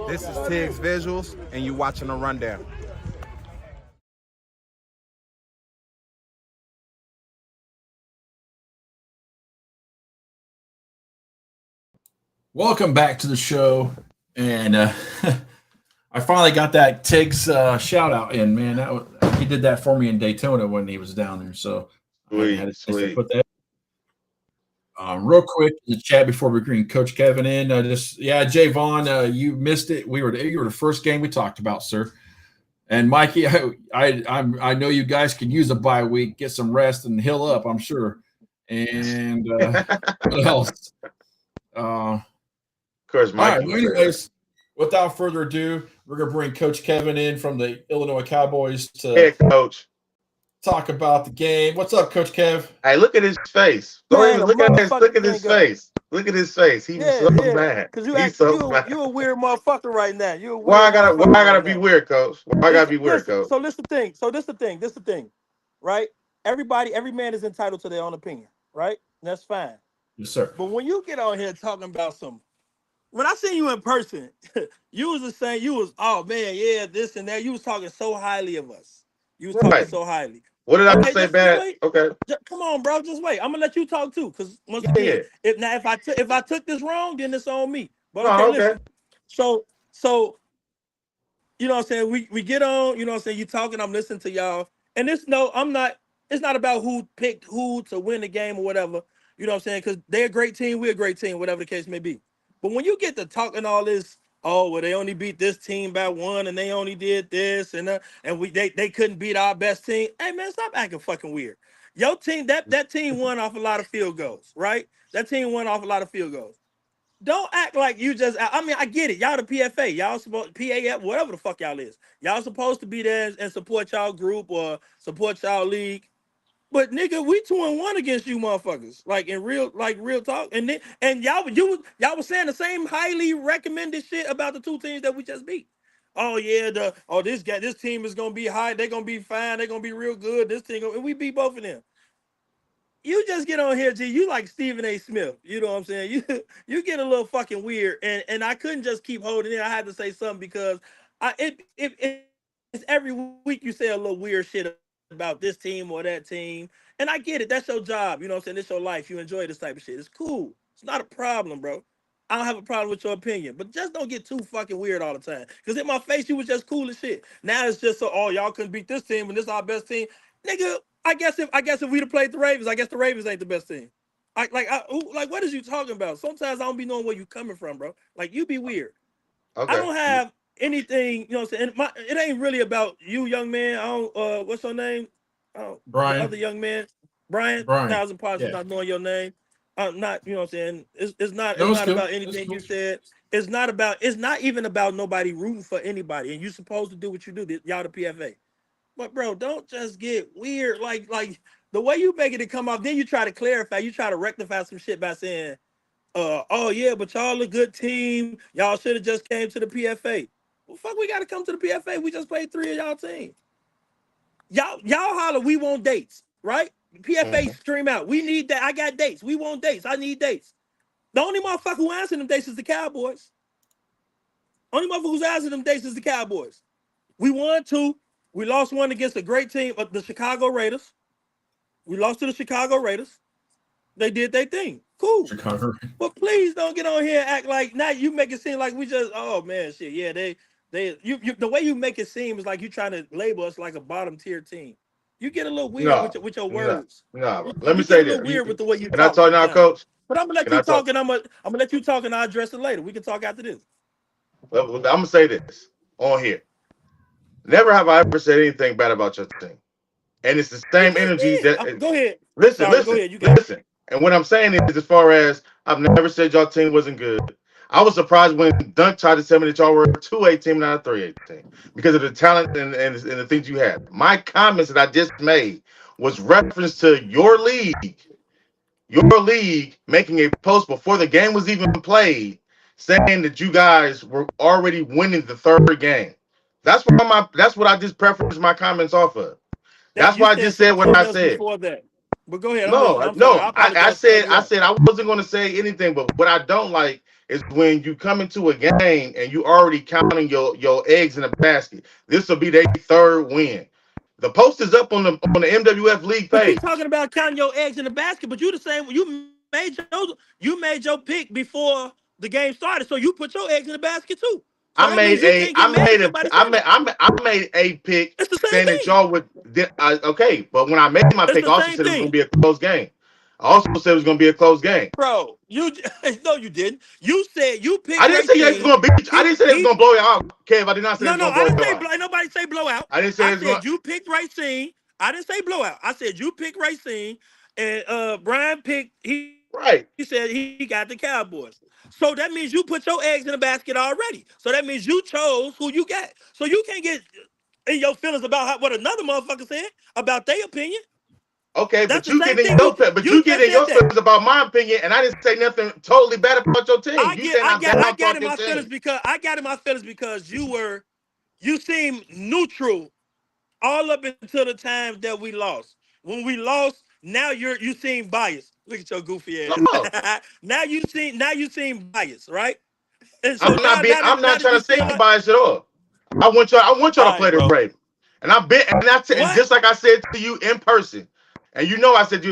This is Tiggs Visuals, and you're watching The Rundown. Welcome back to the show. And I finally got that Tiggs shout out in, man. He did that for me in Daytona when he was down there. So I had to put that. Real quick in the chat before we bring Coach Kevin in. Jay Vaughn, you missed it. You were the first game we talked about, sir. And Mikey, I know you guys can use a bye week, get some rest, and heal up. I'm sure. And what else? Of course, Mikey. All right, anyways, without further ado, we're gonna bring Coach Kevin in from the Illinois Cowboys to head coach. Talk about the game. What's up, Coach Kev? Hey, look at his face. Look at his face. Look at his face. He's so mad. Because mad. You a weird motherfucker right now. Why I gotta be weird, coach? Why I gotta be weird, coach? So this the thing. Right? Every man is entitled to their own opinion, right? And that's fine. Yes, sir. But when you get on here talking about when I seen you in person, you was just saying oh man, yeah, this and that. You was talking so highly of us. You was talking so highly. What did I say bad? Okay. Come on, bro. Just wait. I'm gonna let you talk too, because once again, if I took this wrong, then it's on me. But okay. Listen. So you know what I'm saying? We get on. You know what I'm saying? You talking. I'm listening to y'all. And it's not about who picked who to win the game or whatever. You know what I'm saying? Because they're a great team. We're a great team. Whatever the case may be. But when you get to talking all this. Oh, well, they only beat this team by 1, and they only did this, and they couldn't beat our best team. Hey, man, stop acting fucking weird. Your team, that team won off a lot of field goals, right? That team won off a lot of field goals. Don't act like you just. I mean, I get it. Y'all the PFA, y'all supposed PAF, whatever the fuck y'all is. Y'all supposed to be there and support y'all group or support y'all league. But nigga, we 2-1 against you motherfuckers. Like in real talk. And y'all was saying the same highly recommended shit about the two teams that we just beat. Oh yeah, this team is gonna be high, they're gonna be fine, they're gonna be real good. This team, and we beat both of them. You just get on here, G. You like Stephen A. Smith. You know what I'm saying? You get a little fucking weird, and I couldn't just keep holding it. I had to say something because it's every week you say a little weird shit about this team or that team. And I get it. That's your job. You know what I'm saying? It's your life. You enjoy this type of shit. It's cool. It's not a problem, bro. I don't have a problem with your opinion. But just don't get too fucking weird all the time. Because in my face, you was just cool as shit. Now it's just y'all couldn't beat this team and this is our best team. Nigga, I guess if we'd have played the Ravens, I guess the Ravens ain't the best team. Like, what is you talking about? Sometimes I don't be knowing where you coming from, bro. Like, you be weird. Okay. I don't have anything, you know what I'm saying? It ain't really about you, young man. I don't, what's your name? Brian. The other young man. Brian. 1,000 parts for not knowing your name. Not, you know what I'm saying? It's not about anything you said. It's not even about nobody rooting for anybody. And you're supposed to do what you do, y'all the PFA. But bro, don't just get weird. Like the way you make it come off, then you try to clarify, you try to rectify some shit by saying, oh yeah, but y'all a good team. Y'all should have just came to the PFA. Well, fuck, we gotta come to the PFA. We just played 3 of y'all team. Y'all holler, we want dates, right? PFA stream out. We need that. I got dates. We want dates. I need dates. The only motherfucker who answered them dates is the Cowboys. Only motherfucker who's answering them dates is the Cowboys. We won 2. We lost 1 against a great team, the Chicago Raiders. We lost to the Chicago Raiders. They did their thing. Cool. Chicago. But please don't get on here and act like now you make it seem like we just, oh man, shit. Yeah, the way you make it seem is like you trying to label us like a bottom tier team. You get a little weird with your words. No. Let me say this. Weird with the way you talk. Can I talk now, Coach? But I'm gonna let you talk, and I'm gonna let you talk, and I'll address it later. We can talk after this. Well, I'm gonna say this on here. Never have I ever said anything bad about your team, and it's the same energy that. Go ahead. Listen. Go ahead. You got listen. And what I'm saying is, as far as I've never said your team wasn't good. I was surprised when Dunk tried to tell me that y'all were a 2A team, not a 3A team, because of the talent and the things you had. My comments that I just made was reference to your league making a post before the game was even played, saying that you guys were already winning the 3rd game. That's what I just prefaced my comments off of. That's why I just said what I said. Before that. But go ahead. No. I said I wasn't going to say anything, but what I don't like is when you come into a game and you already counting your eggs in a basket. This will be their 3rd win. The post is up on the MWF League page. You're talking about counting your eggs in the basket, but you the same. You made your pick before the game started, so you put your eggs in the basket too. So I made a pick saying that y'all would. Okay, but when I made my pick, I also said it was going to be a close game. I also said it was going to be a close game. Bro, no, you didn't. You said you picked. I didn't say it was going to beat. I didn't say it was going to blow you out, Kev. I did not say it was going to blow you out. Nobody say blowout. I didn't say it was going. You picked Racine. I didn't say blowout. I said you picked Racine, and Brian picked. He said he got the Cowboys. So that means you put your eggs in the basket already. So that means you chose who you got. So you can't get in your feelings about what another motherfucker said about their opinion. Okay, but you get in your feelings about my opinion, and I didn't say nothing totally bad about your team. I got in my feelings because you seem neutral all up until the time that we lost. When we lost, now you seem biased. Look at your goofy ass. No. now you seem biased, right? And so I'm not trying to say you biased at all. I want y'all to play the Ravens. And and just like I said to you in person. And you know I said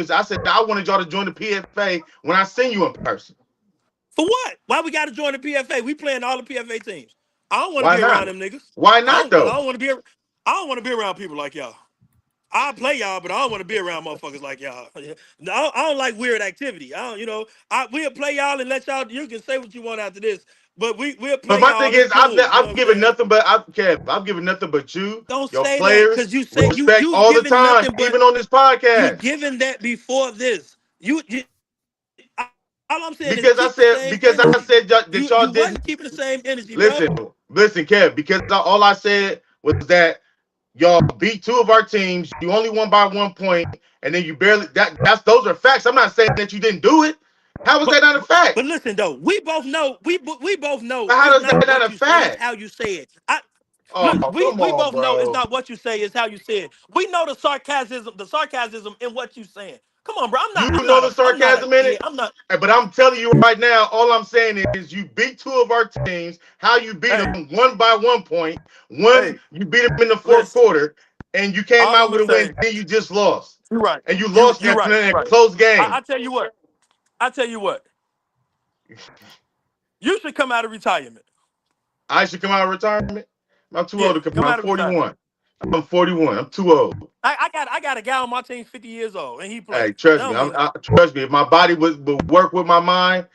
I wanted y'all to join the PFA when I seen you in person. For what? Why we gotta join the PFA? We playing all the PFA teams. I don't want to be around them niggas. Why not though? I don't want to be around people like y'all. I play y'all, but I don't want to be around motherfuckers like y'all. I don't like weird activity. We'll play y'all and let y'all. You can say what you want after this, but we'll play. But my thing is, I'm giving nothing but I'm giving nothing but you. Don't your say players, that because you say respect you all the time, even on this podcast. You given that before this. All I'm saying because I said that y'all didn't keep the same energy. Listen, Kev. Because all I said was that y'all beat 2 of our teams. You only won by 1 point, and then you barely. Those are facts. I'm not saying that you didn't do it. How is that not a fact? But listen, though, we both know. We both know. But how is that not a fact? It's how you say it. We both know it's not what you say. It's how you say it. We know the sarcasm in what you saying. Come on, bro. You know the sarcasm in it. But I'm telling you right now, all I'm saying is you beat 2 of our teams. How you beat them 1 by 1 point. You beat them in the 4th quarter, and you came out with a win. Then you just lost. You're right. And you lost in a close game. I tell you what. You should come out of retirement. I should come out of retirement? I'm too old to come out. I'm 41. I'm 41. I'm too old. I I got a guy on my team 50 years old, and he plays. Hey, trust me. Trust me. If my body would work with my mind,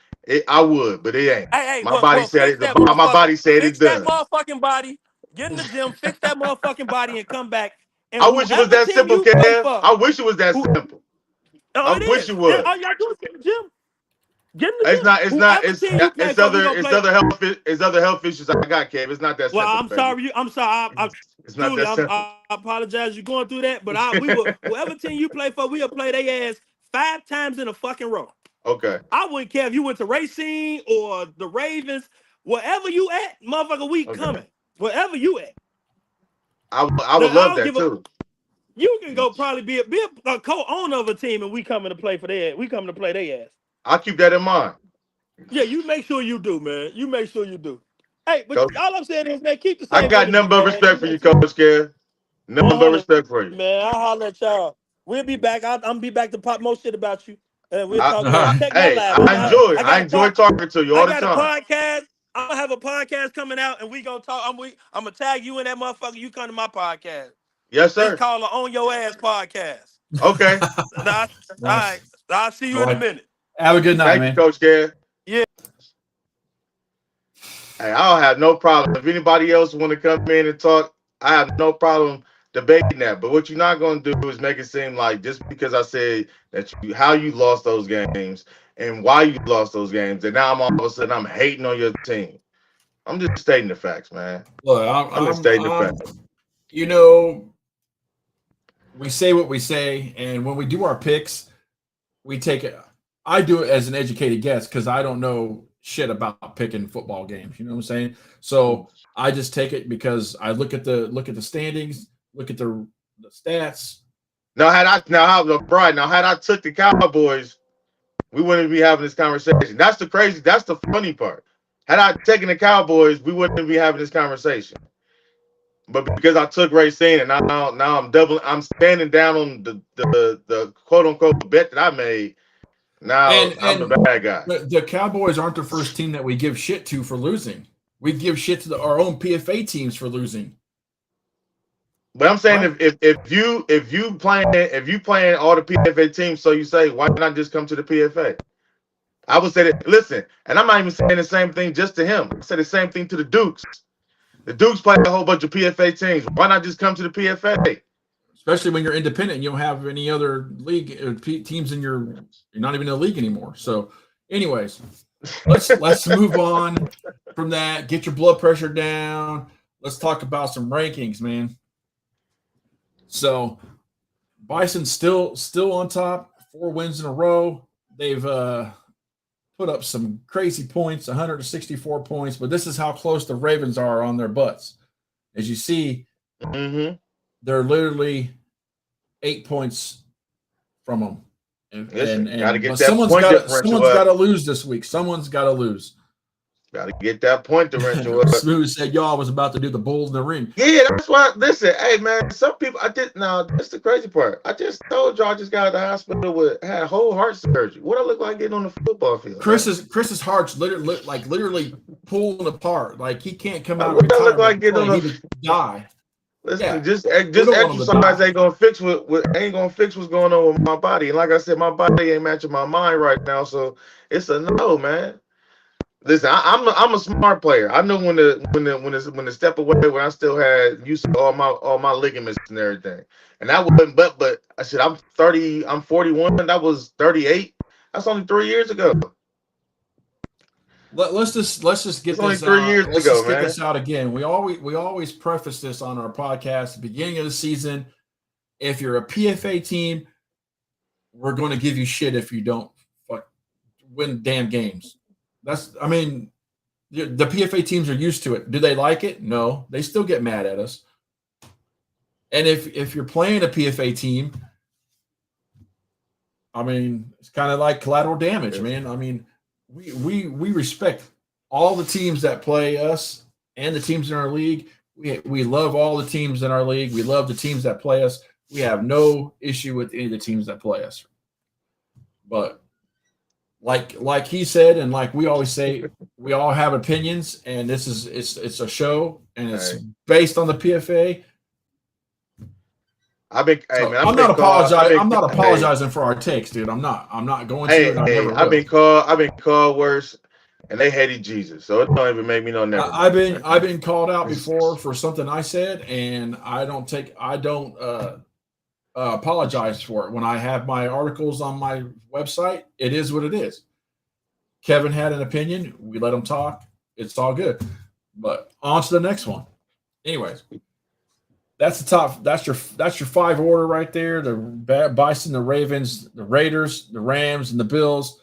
I would, but it ain't. Hey, my body said it. My body said it Fix does. that motherfucking body. Get in the gym, fix that motherfucking body, and come back. And I wish it was that simple, Kev. I wish it was that simple. I wish it was. All y'all do is get in the gym. Get in the gym. It's not. It's other health issues I got, Kev. It's not that simple. Well, I'm sorry. It's not that simple. I apologize. You're going through that, but whoever team you play for, we'll play their ass 5 times in a fucking row. Okay. I wouldn't care if you went to Racine or the Ravens, wherever you at, motherfucker. We coming. Wherever you at. I would love that too. You can go probably be a co-owner of a team, and we coming to play for their. We coming to play their ass. I'll keep that in mind. Yeah, you make sure you do, man. You make sure you do. Hey, but all I'm saying is, man, keep the same. I got nothing but respect for you, Coach Kev. Nothing but respect for you. Man, I'll holler at y'all. We'll be back. I'm be back to pop more shit about you. And we'll talk about I enjoy talking to you all the time. I got a podcast. I'm gonna have a podcast coming out, and we gonna talk. I'm gonna tag you in that motherfucker. You come to my podcast. Yes, sir. It's called the On Your Ass podcast. Okay. All right. I'll see you in a minute. Have a good night, man. Thank you, Coach Kev. Yeah. Hey, I don't have no problem. If anybody else want to come in and talk, I have no problem debating that. But what you're not going to do is make it seem like just because I said that how you lost those games and why you lost those games, and now all of a sudden I'm hating on your team. I'm just stating the facts, man. Look, I'm just stating the facts. You know, we say what we say, and when we do our picks, we take it. I do it as an educated guess because I don't know shit about picking football games. You know what I'm saying? So I just take it because I look at the standings, look at the stats. Had I took the Cowboys, we wouldn't be having this conversation. That's the funny part. Had I taken the Cowboys, we wouldn't be having this conversation. But because I took Racine and now I'm standing down on the quote unquote bet that I made. Now I'm the bad guy. The Cowboys aren't the first team that we give shit to for losing. We give shit to our own PFA teams for losing. But I'm saying if you playing all the PFA teams, so you say why not just come to the PFA? I would say that. Listen, and I'm not even saying the same thing just to him. I said the same thing to the Dukes. The Dukes play a whole bunch of PFA teams. Why not just come to the PFA? Especially when you're independent and you don't have any other league teams you're not even in the league anymore. So, anyways, let's move on from that. Get your blood pressure down. Let's talk about some rankings, man. So, Bison's still on top, 4 wins in a row. They've put up some crazy points, 164 points, but this is how close the Ravens are on their butts. As you see, they're literally 8 points from them. And someone's got to lose this week. Someone's got to lose. Got to get that point differential. Smooth said y'all was about to do the Bulls in the ring. Yeah, that's why. Listen, hey man, some people that's the crazy part. I just told y'all I just got out of the hospital had whole heart surgery. What I look like getting on the football field? Chris's heart's literally pulling apart. Like he can't come out. What I look like getting on the die. Listen, just exercise ain't gonna fix what's going on with my body. And like I said, my body ain't matching my mind right now, so it's a no, man. Listen, I'm a smart player. I know when to step away when I still had use of all my ligaments and everything. And that wasn't but I said I'm 30, I'm 41, that was 38. That's only 3 years ago. Let's just get only this 3 years let's ago, just man. get this out again. We always preface this on our podcast at the beginning of the season. If you're a PFA team, we're going to give you shit if you don't win damn games. The PFA teams are used to it. Do they like it? No, they still get mad at us. And if you're playing a PFA team, it's kind of like collateral damage, man. We respect all the teams that play us and the teams in our league. We love all the teams in our league. We love the teams that play us. We have no issue with any of the teams that play us. But like he said, and like we always say, we all have opinions, and it's a show, and it's based on the PFA. I've been. Hey, So man, I'm not apologizing. I'm not apologizing for our takes, dude. I'm not going to. Hey, and I never will. I've been called worse, and they hated Jesus, so it don't even make me no never. I've been called out before for something I said, and I don't apologize for it. When I have my articles on my website, it is what it is. Kevin had an opinion. We let him talk. It's all good. But on to the next one. Anyways, that's the top. That's your 5 order right there. The Bison, the Ravens, the Raiders, the Rams, and the Bills.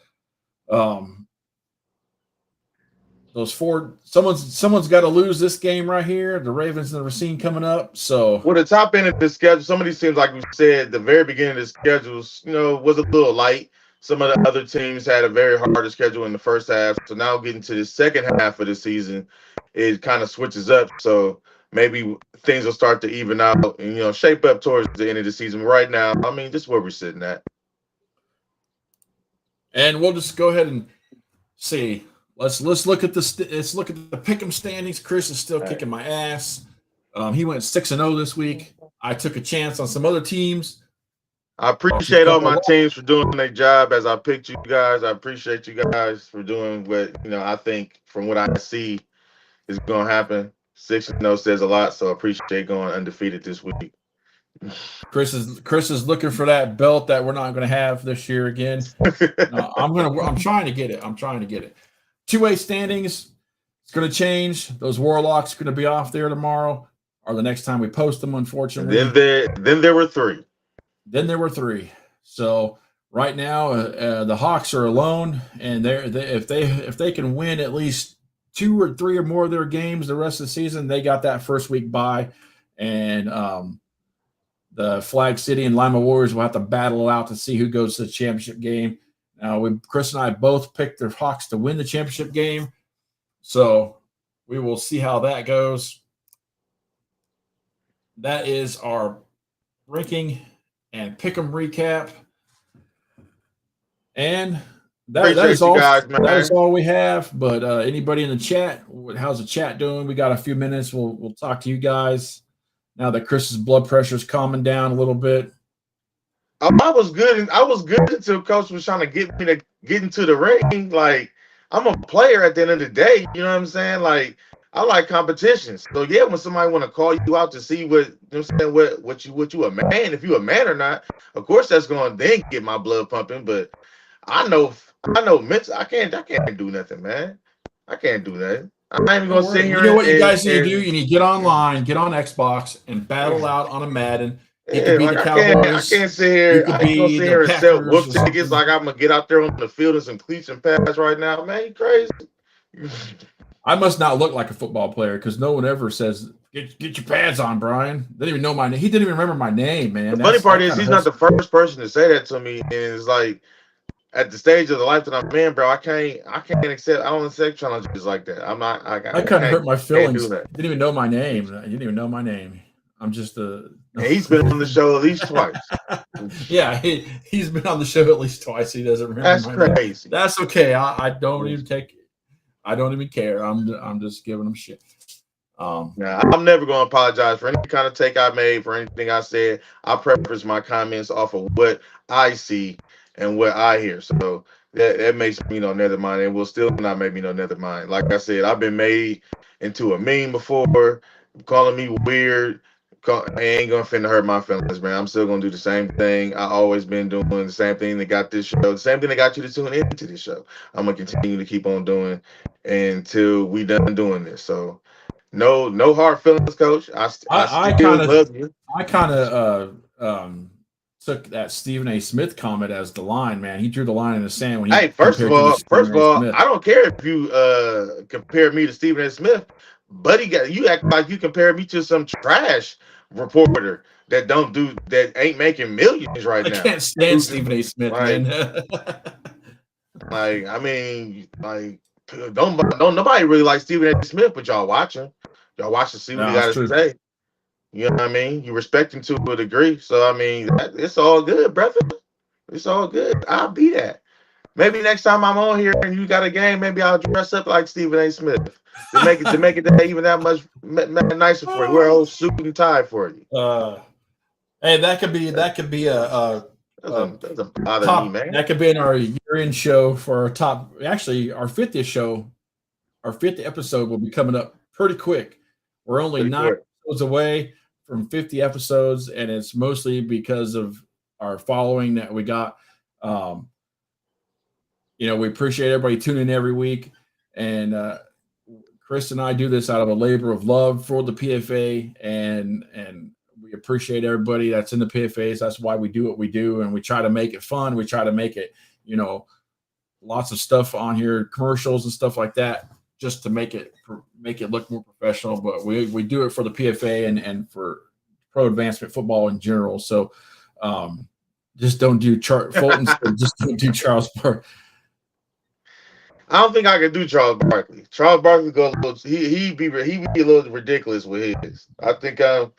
Those 4. Someone's got to lose this game right here. The Ravens and the Racine coming up. So, well, the top end of the schedule. Some of these teams, like we said, the very beginning of the schedules, was a little light. Some of the other teams had a very harder schedule in the first half. So now getting to the second half of the season, it kind of switches up. So maybe things will start to even out and, shape up towards the end of the season. Right now, I mean, this is where we're sitting at. And we'll just go ahead and see. Let's look at the pick'em standings. Chris is still kicking my ass. He went 6-0 this week. I took a chance on some other teams. I appreciate all my teams for doing their job as I picked you guys. I appreciate you guys for doing what I think from what I see is going to happen. 6-0 says a lot, so I appreciate going undefeated this week. Chris is looking for that belt that we're not going to have this year again. I'm trying to get it. 2A standings. It's going to change. Those Warlocks are going to be off there tomorrow or the next time we post them. Unfortunately, then there were 3. Then there were 3. So right now, the Hawks are alone, and if they can win at least 2 or 3 or more of their games the rest of the season, they got that first week bye, and the Flag City and Lima Warriors will have to battle it out to see who goes to the championship game. Now, Chris and I both picked the Hawks to win the championship game, so we will see how that goes. That is our ranking and pick'em recap, and that is all. Guys, that is all we have. But anybody in the chat, how's the chat doing? We got a few minutes. We'll talk to you guys now that Chris's blood pressure is calming down a little bit. I was good until Coach was trying to get me to get into the ring. Like, I'm a player at the end of the day. You know what I'm saying? Like, I like competition. So yeah, when somebody want to call you out to see what you a man, if you a man or not, of course that's going to then get my blood pumping. But I know mental. I can't do nothing, man. I can't do that. I'm not even gonna sit here. You know what you guys need to do? You need to get online, get on Xbox, and battle out on a Madden. It could be the Cowboys. I can't sit here. I ain't gonna sit here and sell whoop tickets like I'm gonna get out there on the field in some cleats and pads right now, man. You crazy? I must not look like a football player because no one ever says, get your pads on, Brian. They didn't even know my name. He didn't even remember my name, man. The funny part is he's not the first person to say that to me. And it's like, at the stage of the life that I'm in, bro, I can't accept. I don't accept challenges like that. I'm not. I kind of hurt my feelings. Didn't even know my name. You didn't even know my name. I'm just a. He's been on the show at least twice. Yeah, he's been on the show at least twice. He doesn't remember. That's my crazy. Name. That's okay. I don't even take. I don't even care. I'm just giving him shit. Yeah, I'm never going to apologize for any kind of take I made, for anything I said. I preface my comments off of what I see and what I hear. So that makes me no nether mind, and will still not make me no nether mind. Like I said, I've been made into a meme before, calling me weird. I ain't gonna finna hurt my feelings, man. I'm still gonna do the same thing I always been doing, the same thing that got this show, the same thing that got you to tune into this show. I'm gonna continue to keep on doing until we done doing this. So no hard feelings, Coach. I still love you. I kind of took that Stephen A. Smith comment as the line, man. He drew the line in the sand when he. Hey, first of all, I don't care if you compare me to Stephen A. Smith, buddy. You act like you compare me to some trash reporter that ain't making millions right now. I can't stand Stephen A. Smith, man. Like, I mean, like, don't nobody really like Stephen A. Smith, but y'all watch him. Y'all watch to see what he got to say. You know what I mean? You respect him to a degree. So, I mean, it's all good, brother. It's all good. I'll be that. Maybe next time I'm on here and you got a game, maybe I'll dress up like Stephen A. Smith to make it even that much nicer for you. Wear a whole suit and tie for you. Hey, that could be Doesn't bother top. me, man. That could be in our year-end show for our top. Actually, our 50th show, our 50th episode will be coming up pretty quick. We're only Pretty 9 quick. episodes away from 50 episodes, and it's mostly because of our following that we got. We appreciate everybody tuning in every week, and Chris and I do this out of a labor of love for the PFA, and we appreciate everybody that's in the PFAs. That's why we do what we do, and we try to make it fun. We try to make it, lots of stuff on here, commercials and stuff like that, just to make it look more professional. But we do it for the PFA and for pro advancement football in general. So just don't do Fulton. Just don't do Charles Barkley. I don't think I can do Charles Barkley. Charles Barkley go a little. He be a little ridiculous with his. I think I'm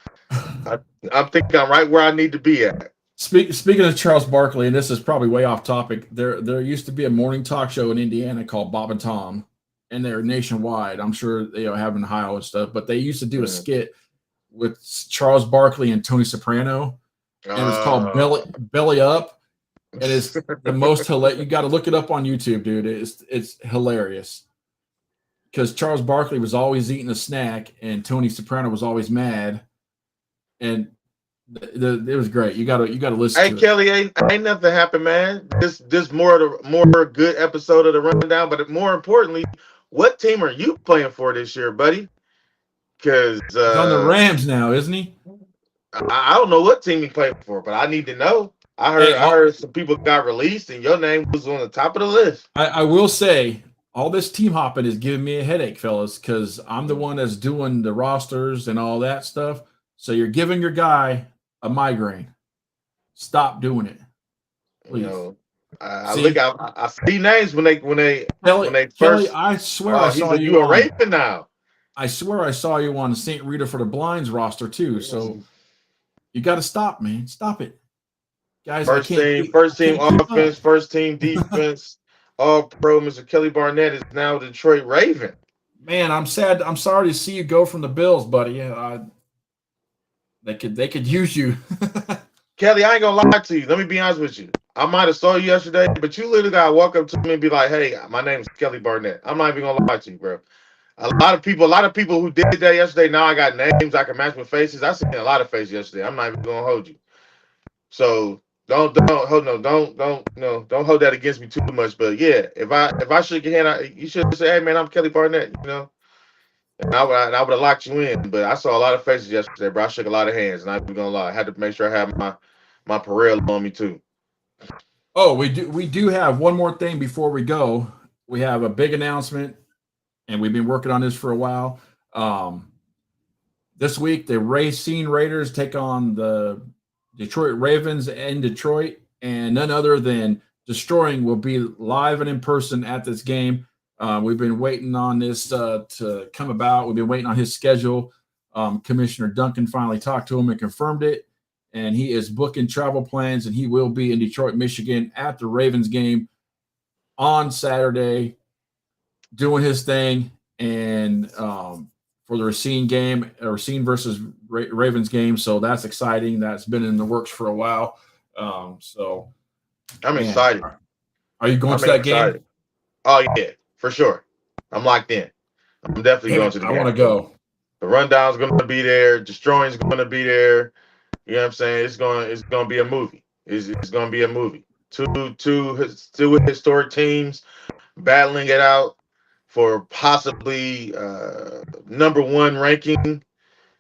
right where I need to be at. Speaking of Charles Barkley, and this is probably way off topic, there used to be a morning talk show in Indiana called Bob and Tom, and they're nationwide. I'm sure they have in Ohio and stuff, but they used to do a skit with Charles Barkley and Tony Soprano, and it was called Belly Up. It is the most hilarious. You got to look it up on YouTube, dude. It's hilarious because Charles Barkley was always eating a snack, and Tony Soprano was always mad, and it was great. You got to listen. Hey, Kelly, ain't nothing happened, man. This more good episode of the rundown, but more importantly, what team are you playing for this year, buddy? Because he's on the Rams now, isn't he? I don't know what team he played for, but I need to know. I heard some people got released, and your name was on the top of the list. I will say, all this team hopping is giving me a headache, fellas, because I'm the one that's doing the rosters and all that stuff. So you're giving your guy a migraine. Stop doing it, please. I see names when they Kelly, I swear I saw you a Raven now. I swear I saw you on St. Rita for the Blinds roster too. So you got to stop, man. Stop it. Guys, first team offense, first team defense, all pro. Mr. Kelly Barnett is now Detroit Raven. Man, I'm sad. I'm sorry to see you go from the Bills, buddy. They could use you. Kelly, I ain't gonna lie to you. Let me be honest with you. I might have saw you yesterday, but you literally gotta walk up to me and be like, "Hey, my name's Kelly Barnett." I'm not even gonna lie to you, bro. A lot of people who did that yesterday. Now I got names I can match with faces. I seen a lot of faces yesterday. I'm not even gonna hold you. So. Don't hold that against me too much. But yeah, if I shook your hand, you should say, "Hey man, I'm Kelly Barnett," And I would have locked you in. But I saw a lot of faces yesterday, bro. I shook a lot of hands, and I'm not gonna lie. I had to make sure I had my Perel on me too. Oh, we do have one more thing before we go. We have a big announcement, and we've been working on this for a while. This week, the Racine Raiders take on the Detroit Ravens in Detroit, and none other than Destroying will be live and in person at this game. We've been waiting on this to come about. We've been waiting on his schedule. Commissioner Duncan finally talked to him and confirmed it, and he is booking travel plans, and he will be in Detroit, Michigan at the Ravens game on Saturday doing his thing. And for the Racine game, Racine versus Ravens game. So that's exciting. That's been in the works for a while. So I'm excited. Are you going to that excited. Game? Oh yeah, for sure. I'm locked in. I'm definitely going to the game. I want to go. The rundown's going to be there. Destroying's going to be there. You know what I'm saying? It's going to be a movie. It's going to be a movie. Two historic teams battling it out for possibly number one ranking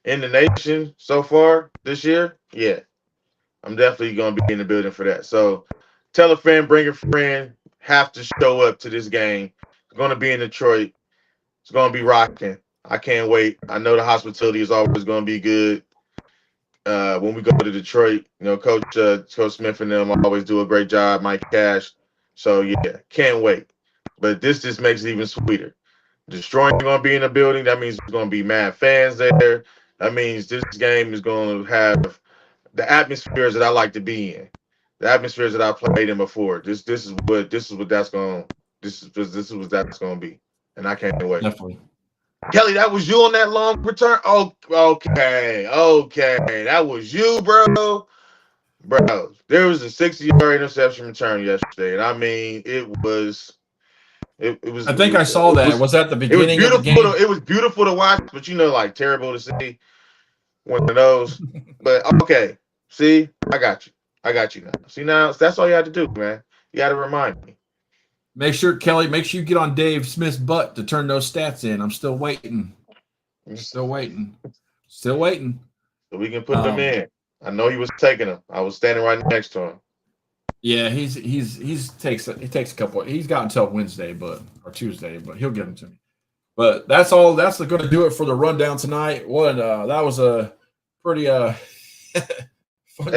in the nation so far this year. Yeah, I'm definitely going to be in the building for that. So tell a friend, bring a friend, have to show up to this game. It's going to be in Detroit. It's going to be rocking. I can't wait. I know the hospitality is always going to be good. When we go to Detroit, Coach Smith and them always do a great job, Mike Cash. So, yeah, can't wait. But this just makes it even sweeter. Destroying going to be in the building. That means there's going to be mad fans there. That means this game is going to have the atmospheres that I like to be in. The atmospheres that I played in before. This is what that's going to be. And I can't wait. Definitely. Kelly, that was you on that long return? Oh, okay. That was you, bro. bro, there was a 60-yard interception return yesterday, and I mean, it was. I think I saw that. Was that the beginning of the game? It was beautiful to watch, but like terrible to see. One of those. But okay, see, I got you now. See, now that's all you had to do, man. You got to remind me. Make sure, Kelly, you get on Dave Smith's butt to turn those stats in. I'm still waiting. Still waiting. So we can put them in. I know he was taking them. I was standing right next to him. Yeah, he takes a couple. He's got until Wednesday, or Tuesday, but he'll give them to me. But that's all. That's going to do it for the rundown tonight. That was a pretty fun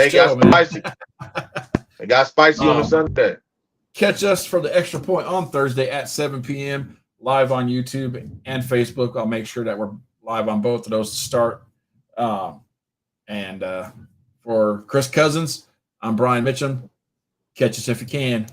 show, spicy. It got spicy on the Sunday. Catch us for the Extra Point on Thursday at 7 p.m. live on YouTube and Facebook. I'll make sure that we're live on both of those to start. And for Chris Cousins, I'm Brian Mitchum. Catch us if you can.